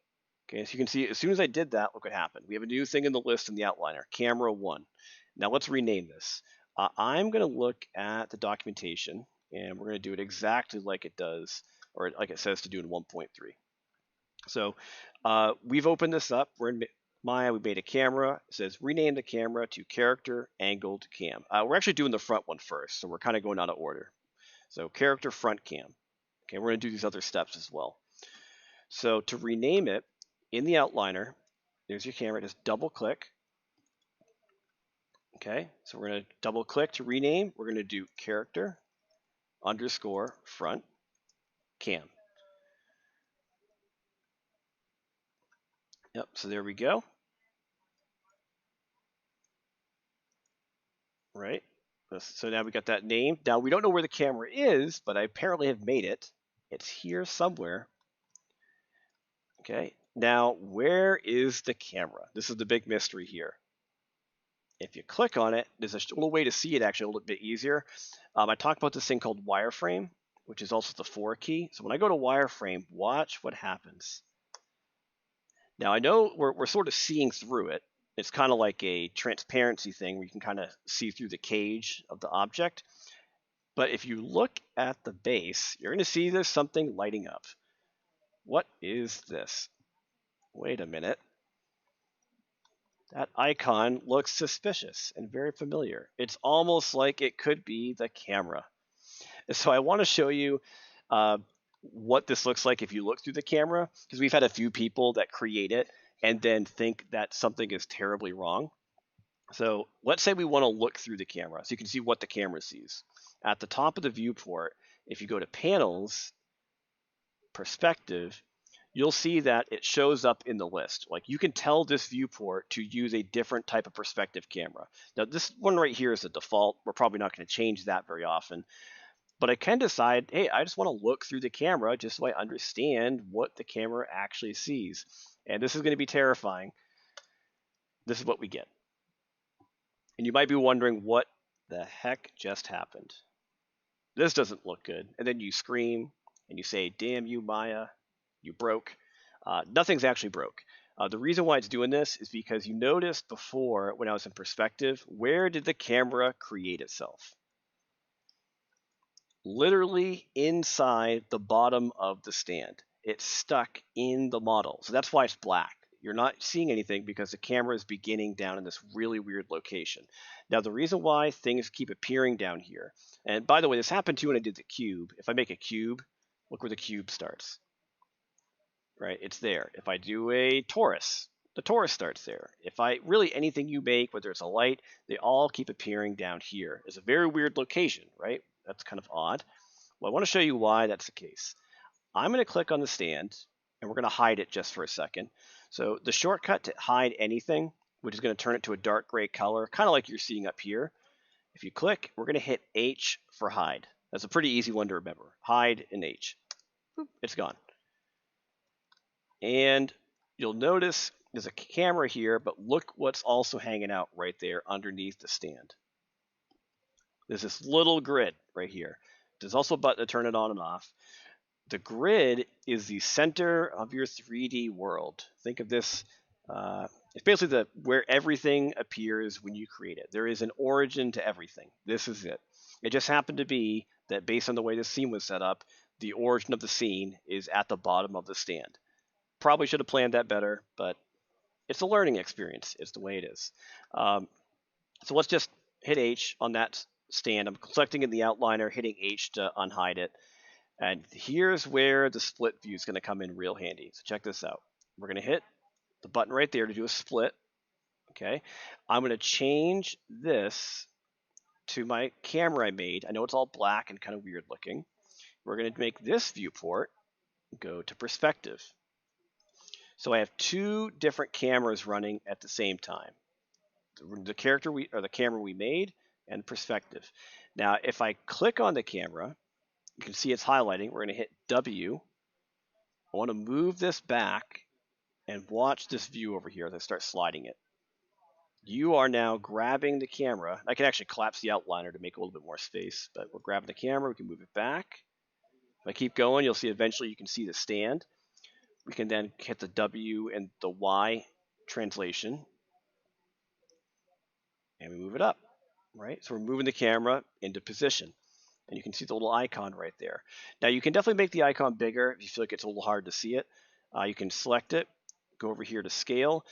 S1: Okay, so you can see as soon as I did that, look what happened. We have a new thing in the list in the outliner, Camera 1. Now let's rename this. I'm going to look at the documentation, and we're going to do it exactly like it does, or like it says to do in 1.3. So we've opened this up. We're in Maya. We made a camera. It says rename the camera to character angled cam. We're actually doing the front one first, so we're kind of going out of order. So character front cam. Okay, we're going to do these other steps as well. So to rename it, in the outliner, there's your camera. Just double click. Okay, so we're going to double click to rename. We're going to do character underscore front cam. Yep, so there we go. Right. So now we got that name. Now we don't know where the camera is, but I apparently have made it. It's here somewhere. Okay. Now, where is the camera? This is the big mystery here. If you click on it, there's a little way to see it actually a little bit easier. I talked about this thing called wireframe, which is also the 4 key. So when I go to wireframe, watch what happens. Now I know we're sort of seeing through it. It's kind of like a transparency thing where you can kind of see through the cage of the object. But if you look at the base, you're going to see there's something lighting up. What is this? Wait a minute. That icon looks suspicious and very familiar. It's almost like it could be the camera. So I want to show you what this looks like if you look through the camera, because we've had a few people that create it and then think that something is terribly wrong. So let's say we want to look through the camera so you can see what the camera sees. At the top of the viewport, if you go to Panels, Perspective, you'll see that it shows up in the list. Like you can tell this viewport to use a different type of perspective camera. Now this one right here is the default. We're probably not going to change that very often. But I can decide, hey, I just want to look through the camera just so I understand what the camera actually sees. And this is going to be terrifying. This is what we get. And you might be wondering what the heck just happened. This doesn't look good. And then you scream and you say, damn you, Maya, you broke. Nothing's actually broke. The reason why it's doing this is because you noticed before when I was in perspective, where did the camera create itself? Literally inside the bottom of the stand. It's stuck in the model. So that's why it's black. You're not seeing anything because the camera is beginning down in this really weird location. Now, the reason why things keep appearing down here, and by the way, this happened too when I did the cube. If I make a cube, look where the cube starts. Right? It's there. If I do a torus, the torus starts there. If I really anything you make, whether it's a light, they all keep appearing down here. It's a very weird location, right? That's kind of odd. Well, I want to show you why that's the case. I'm going to click on the stand, and we're going to hide it just for a second. So the shortcut to hide anything, which is going to turn it to a dark gray color, kind of like you're seeing up here. If you click, we're going to hit H for hide. That's a pretty easy one to remember. Hide and H. Boop, it's gone. And you'll notice there's a camera here, but look what's also hanging out right there underneath the stand. There's this little grid right here. There's also a button to turn it on and off. The grid is the center of your 3D world. Think of this, it's basically where everything appears when you create it. There is an origin to everything. This is it. It just happened to be that based on the way the scene was set up, the origin of the scene is at the bottom of the stand. Probably should have planned that better, but it's a learning experience. It's the way it is. So let's just hit H on that stand. I'm selecting in the outliner, hitting H to unhide it. And here's where the split view is going to come in real handy. So check this out. We're going to hit the button right there to do a split. Okay. I'm going to change this to my camera I made. I know it's all black and kind of weird looking. We're going to make this viewport go to perspective. So I have two different cameras running at the same time. The camera we made and perspective. Now, if I click on the camera, you can see it's highlighting. We're going to hit W. I want to move this back and watch this view over here as I start sliding it. You are now grabbing the camera. I can actually collapse the outliner to make a little bit more space, but we're grabbing the camera. We can move it back. If I keep going, you'll see eventually you can see the stand. We can then hit the W and the Y translation, and we move it up, right? So we're moving the camera into position, and you can see the little icon right there. Now you can definitely make the icon bigger if you feel like it's a little hard to see it. You can select it, go over here to scale.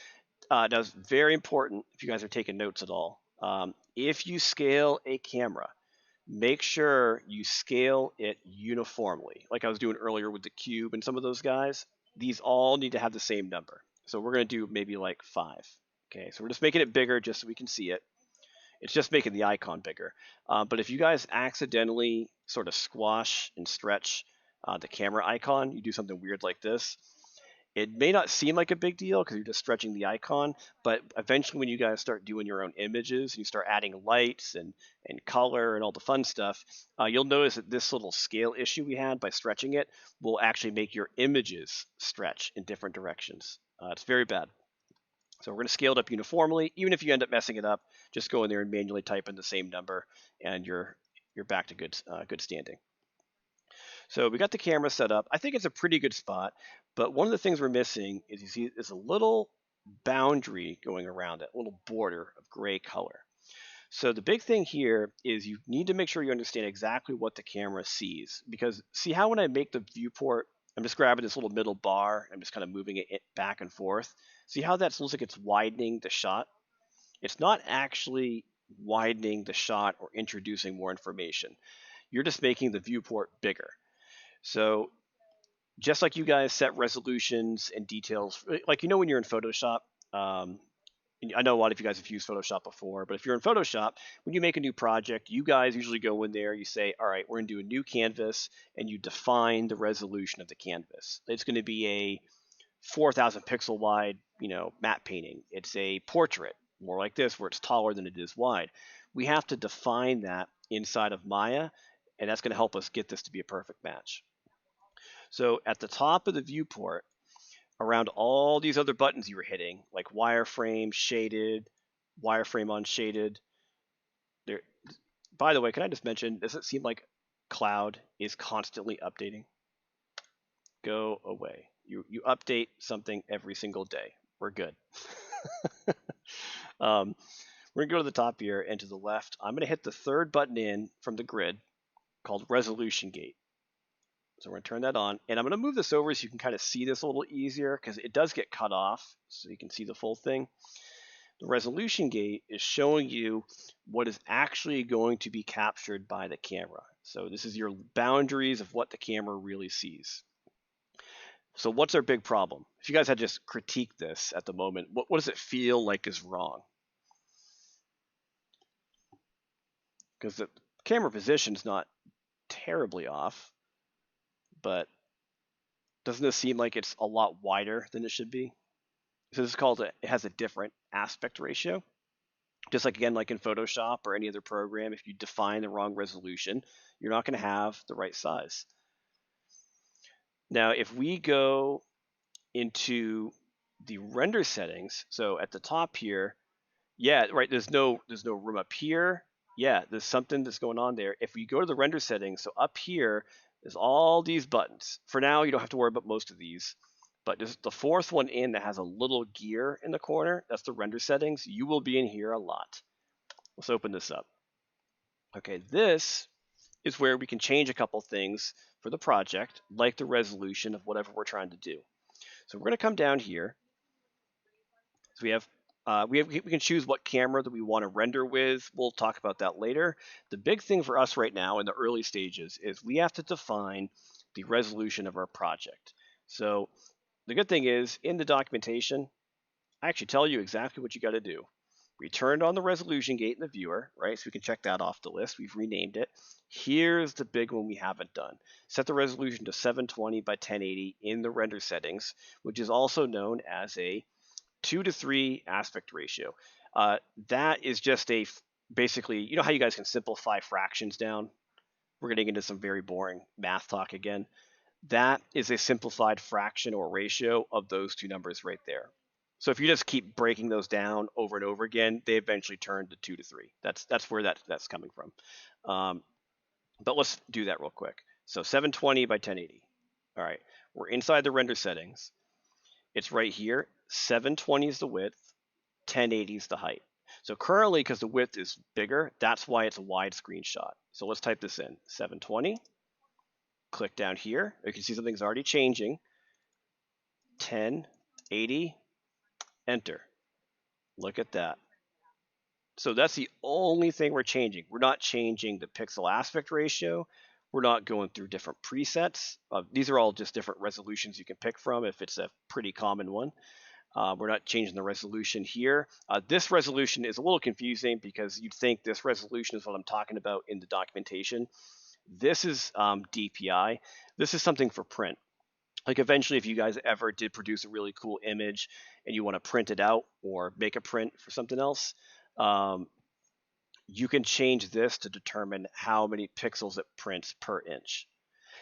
S1: That's very important if you guys are taking notes at all. If you scale a camera, make sure you scale it uniformly. Like I was doing earlier with the cube and some of those guys, these all need to have the same number. So we're going to do maybe like 5. Okay, so we're just making it bigger just so we can see it. It's just making the icon bigger. But if you guys accidentally sort of squash and stretch the camera icon, you do something weird like this, it may not seem like a big deal because you're just stretching the icon, but eventually when you guys start doing your own images and you start adding lights and color and all the fun stuff, you'll notice that this little scale issue we had by stretching it will actually make your images stretch in different directions. It's very bad. So we're going to scale it up uniformly. Even if you end up messing it up, just go in there and manually type in the same number, and you're back to good standing. So we got the camera set up. I think it's a pretty good spot, but one of the things we're missing is you see there's a little boundary going around it, a little border of gray color. So the big thing here is you need to make sure you understand exactly what the camera sees, because see how when I make the viewport, I'm just grabbing this little middle bar, I'm just kind of moving it back and forth. See how that looks like it's widening the shot? It's not actually widening the shot or introducing more information. You're just making the viewport bigger. So just like you guys set resolutions and details, like when you're in Photoshop, I know a lot of you guys have used Photoshop before, but if you're in Photoshop, when you make a new project, you guys usually go in there, you say, all right, we're going to do a new canvas, and you define the resolution of the canvas. It's going to be a 4,000 pixel wide, matte painting. It's a portrait, more like this, where it's taller than it is wide. We have to define that inside of Maya, and that's going to help us get this to be a perfect match. So at the top of the viewport, around all these other buttons you were hitting, like wireframe, shaded, wireframe unshaded. There. By the way, can I just mention, does it seem like cloud is constantly updating? Go away. You update something every single day. We're good. We're going to go to the top here and to the left. I'm going to hit the third button in from the grid called Resolution Gate. So we're going to turn that on, and I'm going to move this over so you can kind of see this a little easier because it does get cut off, so you can see the full thing. The resolution gate is showing you what is actually going to be captured by the camera. So this is your boundaries of what the camera really sees. So what's our big problem? If you guys had just critiqued this at the moment, what does it feel like is wrong? Because the camera position is not terribly off, but doesn't this seem like it's a lot wider than it should be? So this is called, it has a different aspect ratio. Just like, again, like in Photoshop or any other program, if you define the wrong resolution, you're not going to have the right size. Now, if we go into the render settings, so at the top here, yeah, right, there's no room up here. Yeah, there's something that's going on there. If we go to the render settings, so up here, there's all these buttons. For now, you don't have to worry about most of these. But just the fourth one in that has a little gear in the corner, that's the render settings. You will be in here a lot. Let's open this up. Okay, this is where we can change a couple things for the project, like the resolution of whatever we're trying to do. So we're going to come down here. So we can choose what camera that we want to render with. We'll talk about that later. The big thing for us right now in the early stages is we have to define the resolution of our project. So the good thing is in the documentation, I actually tell you exactly what you got to do. We turned on the resolution gate in the viewer, right? So we can check that off the list. We've renamed it. Here's the big one we haven't done. Set the resolution to 720 by 1080 in the render settings, which is also known as a 2:3 aspect ratio. That is just basically, you know how you guys can simplify fractions down? We're getting into some very boring math talk again. That is a simplified fraction or ratio of those two numbers right there. So if you just keep breaking those down over and over again, they eventually turn to 2:3. That's where that's coming from. But let's do that real quick. So 720 by 1080. All right, we're inside the render settings. It's right here. 720 is the width, 1080 is the height. So currently, because the width is bigger, that's why it's a wide screenshot. So let's type this in, 720. Click down here. You can see something's already changing. 1080, enter. Look at that. So that's the only thing we're changing. We're not changing the pixel aspect ratio. We're not going through different presets. These are all just different resolutions you can pick from if it's a pretty common one. We're not changing the resolution here. This resolution is a little confusing because you'd think this resolution is what I'm talking about in the documentation. This is DPI. This is something for print. Like eventually, if you guys ever did produce a really cool image and you want to print it out or make a print for something else, you can change this to determine how many pixels it prints per inch.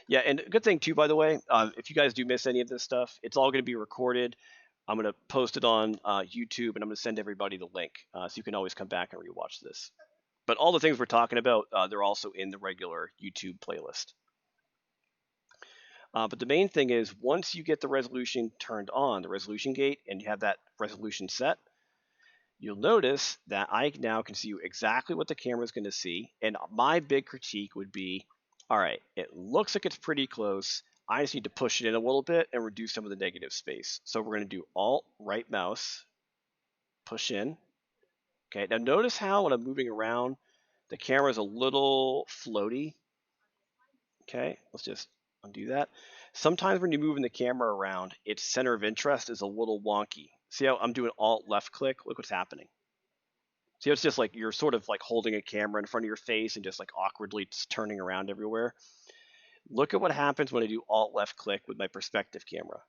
S1: Yeah, and a good thing too, by the way, if you guys do miss any of this stuff, it's all going to be recorded. I'm going to post it on YouTube, and I'm going to send everybody the link, so you can always come back and rewatch this. But all the things we're talking about, they're also in the regular YouTube playlist. But the main thing is once you get the resolution turned on, the resolution gate, and you have that resolution set, you'll notice that I now can see exactly what the camera is going to see. And my big critique would be, all right, it looks like it's pretty close. I just need to push it in a little bit and reduce some of the negative space. So we're going to do Alt right mouse, push in. Okay, now notice how when I'm moving around, the camera is a little floaty. Okay, let's just undo that. Sometimes when you're moving the camera around, its center of interest is a little wonky. See how I'm doing Alt left click? Look what's happening. See, it's just like you're sort of like holding a camera in front of your face and just like awkwardly turning around everywhere. Look at what happens when I do Alt left click with my perspective camera.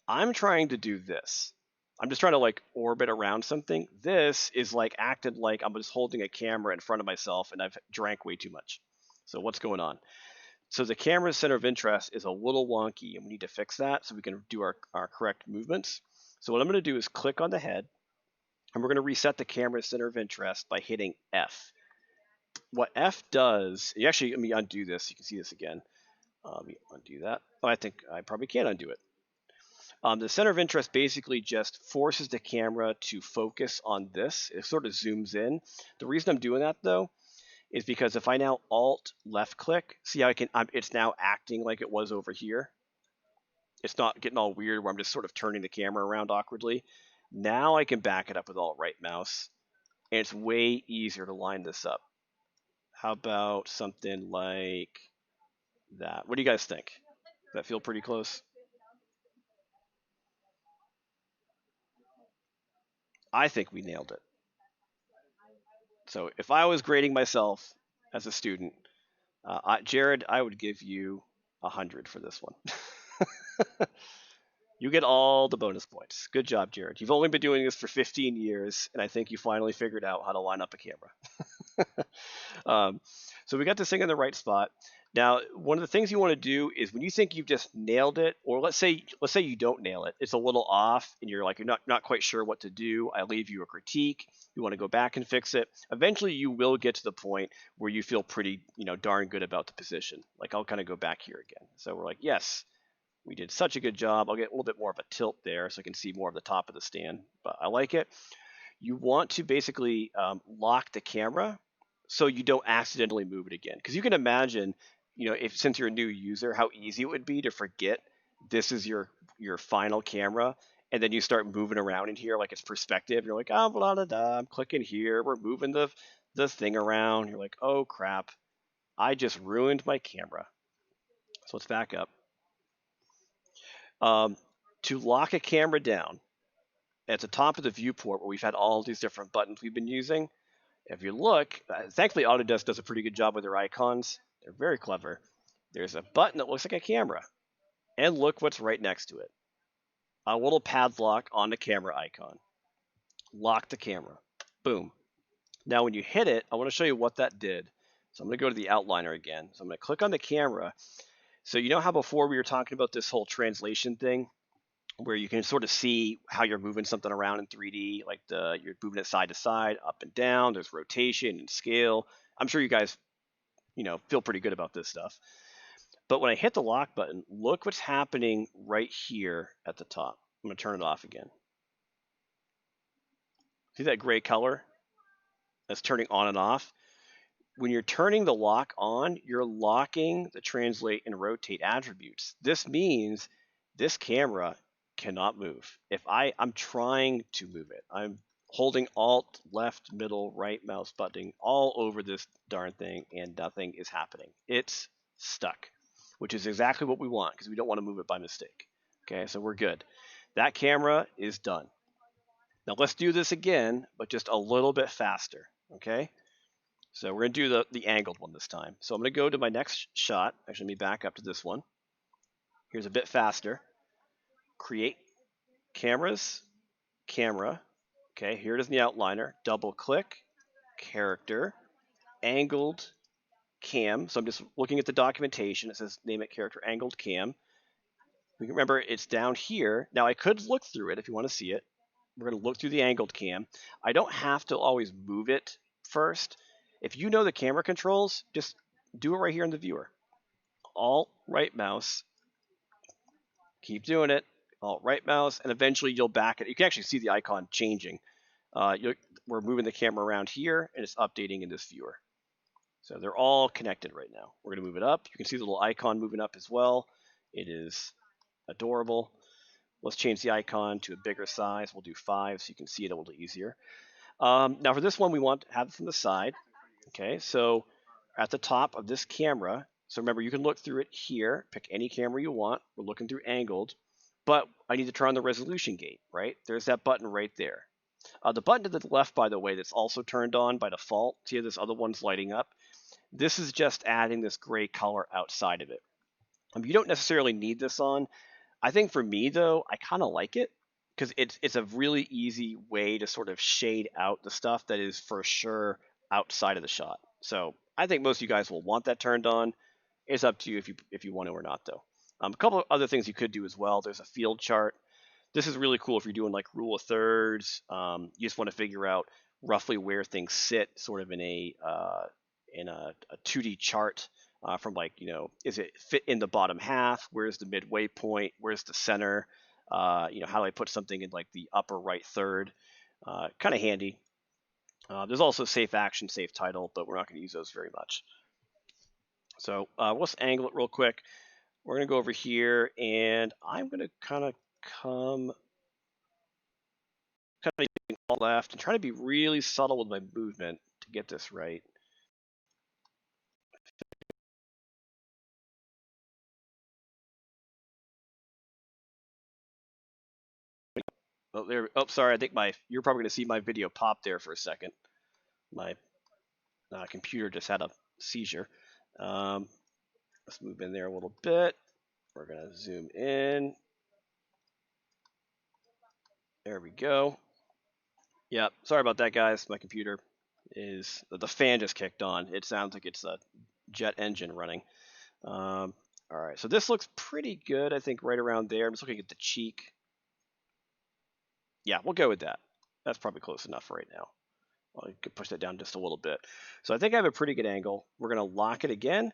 S1: I'm trying to do this. I'm just trying to like orbit around something. This is like acted like I'm just holding a camera in front of myself and I've drank way too much. So what's going on? So the camera's center of interest is a little wonky and we need to fix that so we can do our correct movements. So what I'm going to do is click on the head and we're going to reset the camera's center of interest by hitting F. What F does, actually, let me undo this. You can see this again. Let me undo that. Oh, I think I probably can't undo it. The center of interest basically just forces the camera to focus on this. It sort of zooms in. The reason I'm doing that, though, is because if I now Alt left click, see how it's now acting like it was over here. It's not getting all weird where I'm just sort of turning the camera around awkwardly. Now I can back it up with Alt right mouse, and it's way easier to line this up. How about something like that? What do you guys think? Does that feel pretty close? I think we nailed it. So if I was grading myself as a student, Jared, I would give you 100 for this one. You get all the bonus points. Good job, Jared. You've only been doing this for 15 years, and I think you finally figured out how to line up a camera. So we got this thing in the right spot. Now, one of the things you want to do is when you think you've just nailed it, or let's say you don't nail it, it's a little off, and you're not quite sure what to do. I leave you a critique. You want to go back and fix it. Eventually, you will get to the point where you feel pretty, darn good about the position. Like I'll kind of go back here again. So we're like, yes, we did such a good job. I'll get a little bit more of a tilt there so I can see more of the top of the stand, but I like it. You want to basically lock the camera so you don't accidentally move it again. Because you can imagine, if since you're a new user, how easy it would be to forget this is your final camera, and then you start moving around in here like it's perspective. You're like, oh, blah, blah, blah, I'm clicking here. We're moving the thing around. You're like, oh, crap. I just ruined my camera. So let's back up. To lock a camera down, at the top of the viewport where we've had all these different buttons we've been using, if you look, thankfully Autodesk does a pretty good job with their icons. They're very clever. There's a button that looks like a camera. And look what's right next to it. A little padlock on the camera icon. Lock the camera. Boom. Now when you hit it, I want to show you what that did. So I'm going to go to the outliner again. So I'm going to click on the camera. So you know how before we were talking about this whole translation thing, where you can sort of see how you're moving something around in 3D, like you're moving it side to side, up and down. There's rotation and scale. I'm sure you guys, feel pretty good about this stuff. But when I hit the lock button, look what's happening right here at the top. I'm going to turn it off again. See that gray color? That's turning on and off. When you're turning the lock on, you're locking the translate and rotate attributes. This means this camera cannot move. If I'm trying to move it, I'm holding Alt, left, middle, right mouse button all over this darn thing, and nothing is happening. It's stuck, which is exactly what we want because we don't want to move it by mistake. Okay, so we're good. That camera is done. Now let's do this again, but just a little bit faster. Okay. So we're going to do the angled one this time. So I'm going to go to my next shot. Actually, let me back up to this one. Here's a bit faster. Create cameras, camera. Okay, here it is in the outliner. Double click, character, angled cam. So I'm just looking at the documentation. It says name it character angled cam. Remember, it's down here. Now I could look through it if you want to see it. We're going to look through the angled cam. I don't have to always move it first. If you know the camera controls, just do it right here in the viewer. Alt right mouse. Keep doing it. Alt right mouse, and eventually you'll back it. You can actually see the icon changing. We're moving the camera around here, and it's updating in this viewer. So they're all connected right now. We're going to move it up. You can see the little icon moving up as well. It is adorable. Let's change the icon to a bigger size. We'll do 5 so you can see it a little easier. Now for this one, we want to have it from the side. Okay, so at the top of this camera, so remember you can look through it here, pick any camera you want. We're looking through angled, but I need to turn on the resolution gate, right? There's that button right there. The button to the left, by the way, that's also turned on by default. See how this other one's lighting up? This is just adding this gray color outside of it. You don't necessarily need this on. I think for me though, I kind of like it because it's a really easy way to sort of shade out the stuff that is for sure outside of the shot. So I think most of you guys will want that turned on. It's up to you if you want to or not though. A couple of other things you could do as well. There's a field chart. This is really cool if you're doing like rule of thirds. You just want to figure out roughly where things sit, sort of in a 2D chart. From like, is it fit in the bottom half? Where's the midway point? Where's the center? How do I put something in like the upper right third? Kind of handy. There's also safe action, safe title, but we're not going to use those very much. So let's angle it real quick. We're going to go over here, and I'm going to kind of come all left and try to be really subtle with my movement to get this right. Oh, there. Oh, sorry. I think you're probably going to see my video pop there for a second. My computer just had a seizure. Let's move in there a little bit. We're going to zoom in. There we go. Yeah, sorry about that, guys. My computer the fan just kicked on. It sounds like it's a jet engine running. All right, so this looks pretty good, I think, right around there. I'm just looking at the cheek. Yeah, we'll go with that. That's probably close enough right now. I could push that down just a little bit. So I think I have a pretty good angle. We're going to lock it again,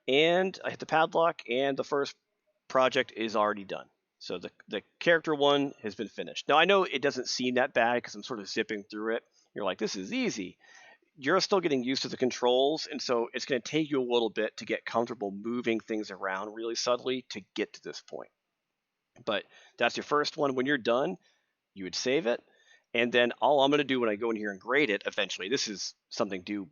S1: and I hit the padlock, and the first project is already done. So the character one has been finished. Now I know it doesn't seem that bad because I'm sort of zipping through it. You're like, this is easy. You're still getting used to the controls, and so it's going to take you a little bit to get comfortable moving things around really subtly to get to this point. But that's your first one. When you're done, you would save it. And then all I'm going to do when I go in here and grade it eventually, this is something due,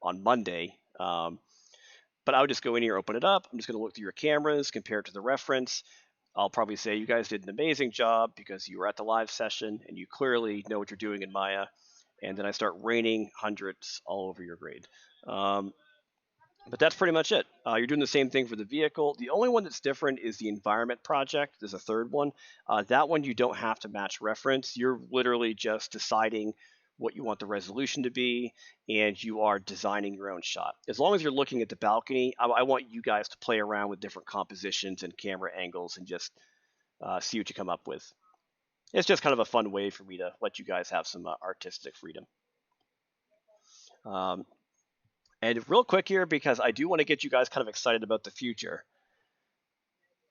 S1: on Monday. But I would just go in here, open it up. I'm just going to look through your cameras, compare it to the reference. I'll probably say you guys did an amazing job because you were at the live session and you clearly know what you're doing in Maya. And then I start raining hundreds all over your grade. But that's pretty much it. You're doing the same thing for the vehicle. The only one that's different is the environment project. There's a third one. That one you don't have to match reference. You're literally just deciding what you want the resolution to be, and you are designing your own shot. As long as you're looking at the balcony, I want you guys to play around with different compositions and camera angles and just see what you come up with. It's just kind of a fun way for me to let you guys have some artistic freedom. And real quick here, because I do want to get you guys kind of excited about the future.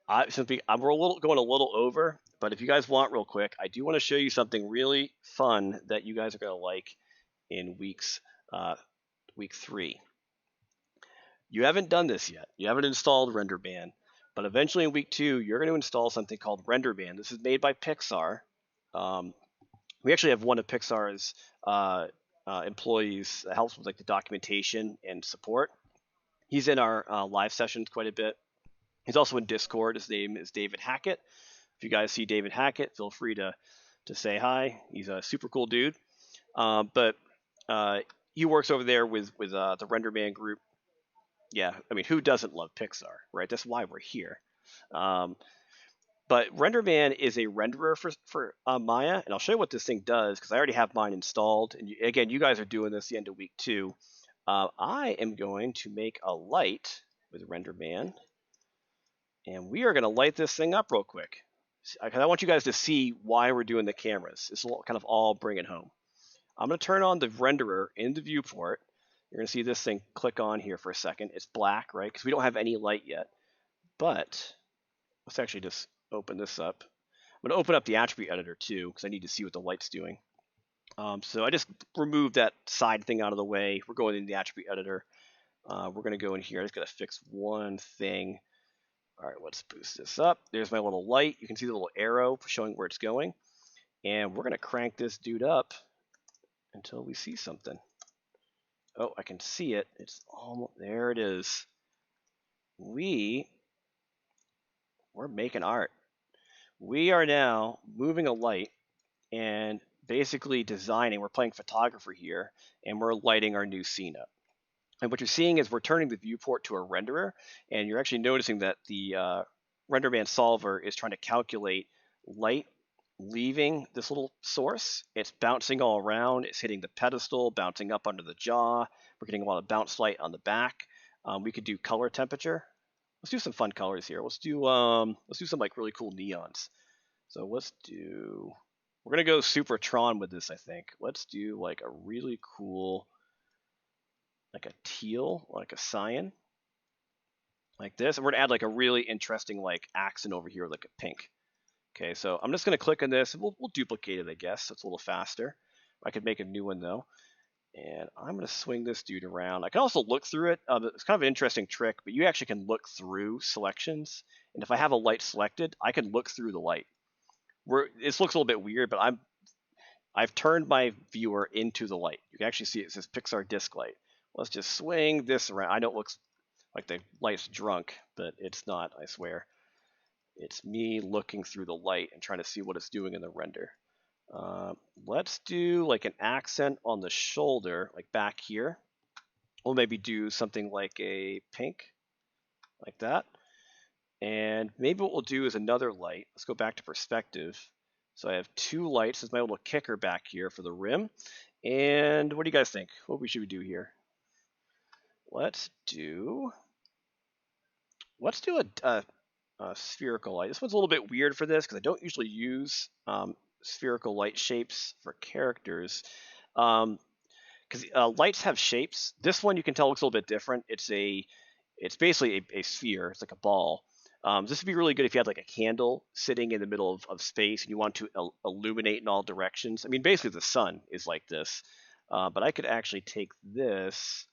S1: I'm going a little over, but if you guys want real quick, I do want to show you something really fun that you guys are going to like in week 3. You haven't done this yet. You haven't installed RenderBand, but eventually in week 2, you're going to install something called RenderBand. This is made by Pixar. We actually have one of Pixar's employees that helps with like the documentation and support. He's in our live sessions quite a bit. He's also in Discord. His name is David Hackett. If you guys see David Hackett, feel free to say hi. He's a super cool dude. But he works over there with the RenderBand group. Yeah, I mean, who doesn't love Pixar, right? That's why we're here. But RenderBand is a renderer for Maya, and I'll show you what this thing does because I already have mine installed. And again, you guys are doing this the end of week 2. I am going to make a light with RenderBand, and we are going to light this thing up real quick. I want you guys to see why we're doing the cameras. This will kind of all bring it home. I'm going to turn on the renderer in the viewport. You're going to see this thing click on here for a second. It's black, right? Because we don't have any light yet. But let's actually just open this up. I'm going to open up the attribute editor too because I need to see what the light's doing. So I just removed that side thing out of the way. We're going in the attribute editor. We're going to go in here. I just got to fix one thing. All right, let's boost this up. There's my little light. You can see the little arrow showing where it's going. And we're going to crank this dude up until we see something. Oh, I can see it. It's almost there. It is. We're making art. We are now moving a light and basically designing. We're playing photographer here, and we're lighting our new scene up. And what you're seeing is we're turning the viewport to a renderer, and you're actually noticing that the RenderBand solver is trying to calculate light leaving this little source. It's bouncing all around. It's hitting the pedestal, bouncing up under the jaw. We're getting a lot of bounce light on the back. We could do color temperature. Let's do some fun colors here. Let's do some like really cool neons. So we're gonna go Super Tron with this, I think. Let's do like a really cool, like a teal, like a cyan, like this. And we're gonna add like a really interesting like accent over here, like a pink. Okay, so I'm just gonna click on this and we'll duplicate it, I guess. So it's a little faster. I could make a new one though. And I'm gonna swing this dude around. I can also look through it. It's kind of an interesting trick, but you actually can look through selections. And if I have a light selected, I can look through the light. This looks a little bit weird, but I've turned my viewer into the light. You can actually see it says Pixar Disc Light. Let's just swing this around. I know it looks like the light's drunk, but it's not, I swear. It's me looking through the light and trying to see what it's doing in the render. Let's do like an accent on the shoulder, like back here. We'll maybe do something like a pink, like that. And maybe what we'll do is another light. Let's go back to perspective. So I have 2 lights. There's my little kicker back here for the rim. And what do you guys think? What should we do here? Let's do a spherical light. This one's a little bit weird for this because I don't usually use spherical light shapes for characters. Because lights have shapes. This one you can tell looks a little bit different. It's basically a sphere. It's like a ball. This would be really good if you had like a candle sitting in the middle of space and you want to illuminate in all directions. I mean, basically the sun is like this. But I could actually take this.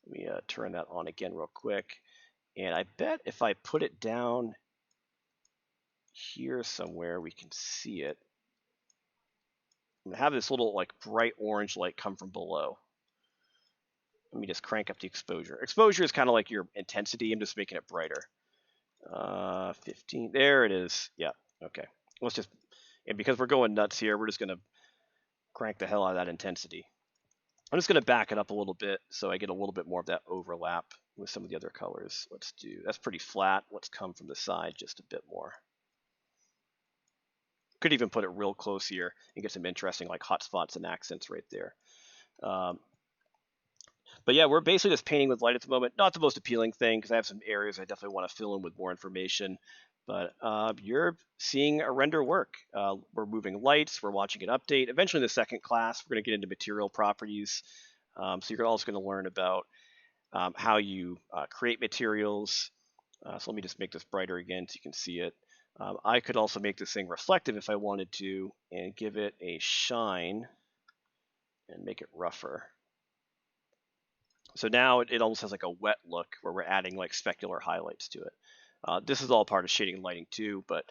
S1: Let me turn that on again real quick. And I bet if I put it down here somewhere, we can see it. I'm gonna have this little like bright orange light come from below. Let me just crank up the exposure. Exposure is kind of like your intensity. I'm just making it brighter. 15. There it is. Yeah. Okay. Let's just, and because we're going nuts here, we're just going to crank the hell out of that intensity. I'm just going to back it up a little bit so I get a little bit more of that overlap with some of the other colors. Let's do, that's pretty flat. Let's come from the side just a bit more. Could even put it real close here and get some interesting like hot spots and accents right there. Um, but yeah, we're basically just painting with light at the moment. Not the most appealing thing because I have some areas I definitely want to fill in with more information. But you're seeing a render work. We're moving lights. We're watching it update. Eventually, in the second class, we're going to get into material properties. So you're also going to learn about how you create materials. So let me just make this brighter again so you can see it. I could also make this thing reflective if I wanted to and give it a shine and make it rougher. So now it almost has like a wet look where we're adding like specular highlights to it. This is all part of shading and lighting too, but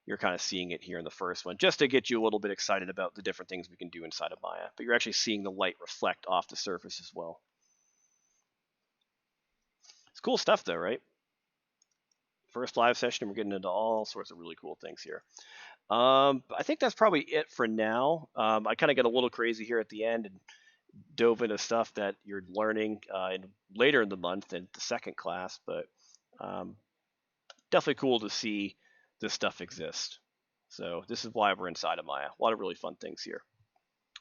S1: you're kind of seeing it here in the first one just to get you a little bit excited about the different things we can do inside of Maya. But you're actually seeing the light reflect off the surface as well. It's cool stuff though, right? First live session, we're getting into all sorts of really cool things here. I think that's probably it for now. I kind of got a little crazy here at the end and dove into stuff that you're learning later in the month in the second class, but definitely cool to see this stuff exist. So this is why we're inside of Maya. A lot of really fun things here.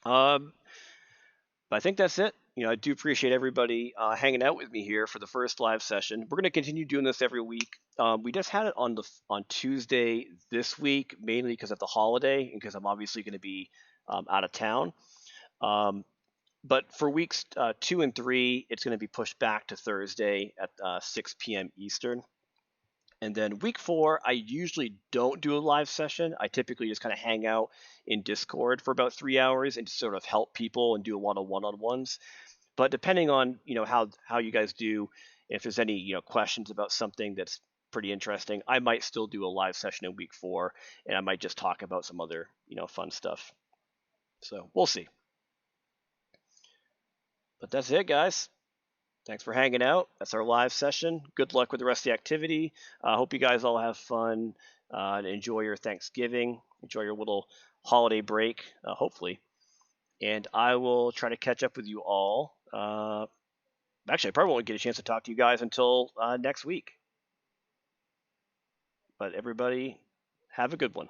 S1: But I think that's it. I do appreciate everybody hanging out with me here for the first live session. We're going to continue doing this every week. We just had it on Tuesday this week, mainly because of the holiday and because I'm obviously going to be out of town. But for weeks 2 and 3, it's going to be pushed back to Thursday at 6 p.m. Eastern. And then week 4, I usually don't do a live session. I typically just kind of hang out in Discord for about 3 hours and just sort of help people and do a lot of one-on-ones. But depending on how you guys do, if there's any questions about something that's pretty interesting, I might still do a live session in week 4, and I might just talk about some other fun stuff. So we'll see. But that's it, guys. Thanks for hanging out. That's our live session. Good luck with the rest of the activity. I hope you guys all have fun and enjoy your Thanksgiving. Enjoy your little holiday break, hopefully. And I will try to catch up with you all. Actually, I probably won't get a chance to talk to you guys until next week. But everybody, have a good one.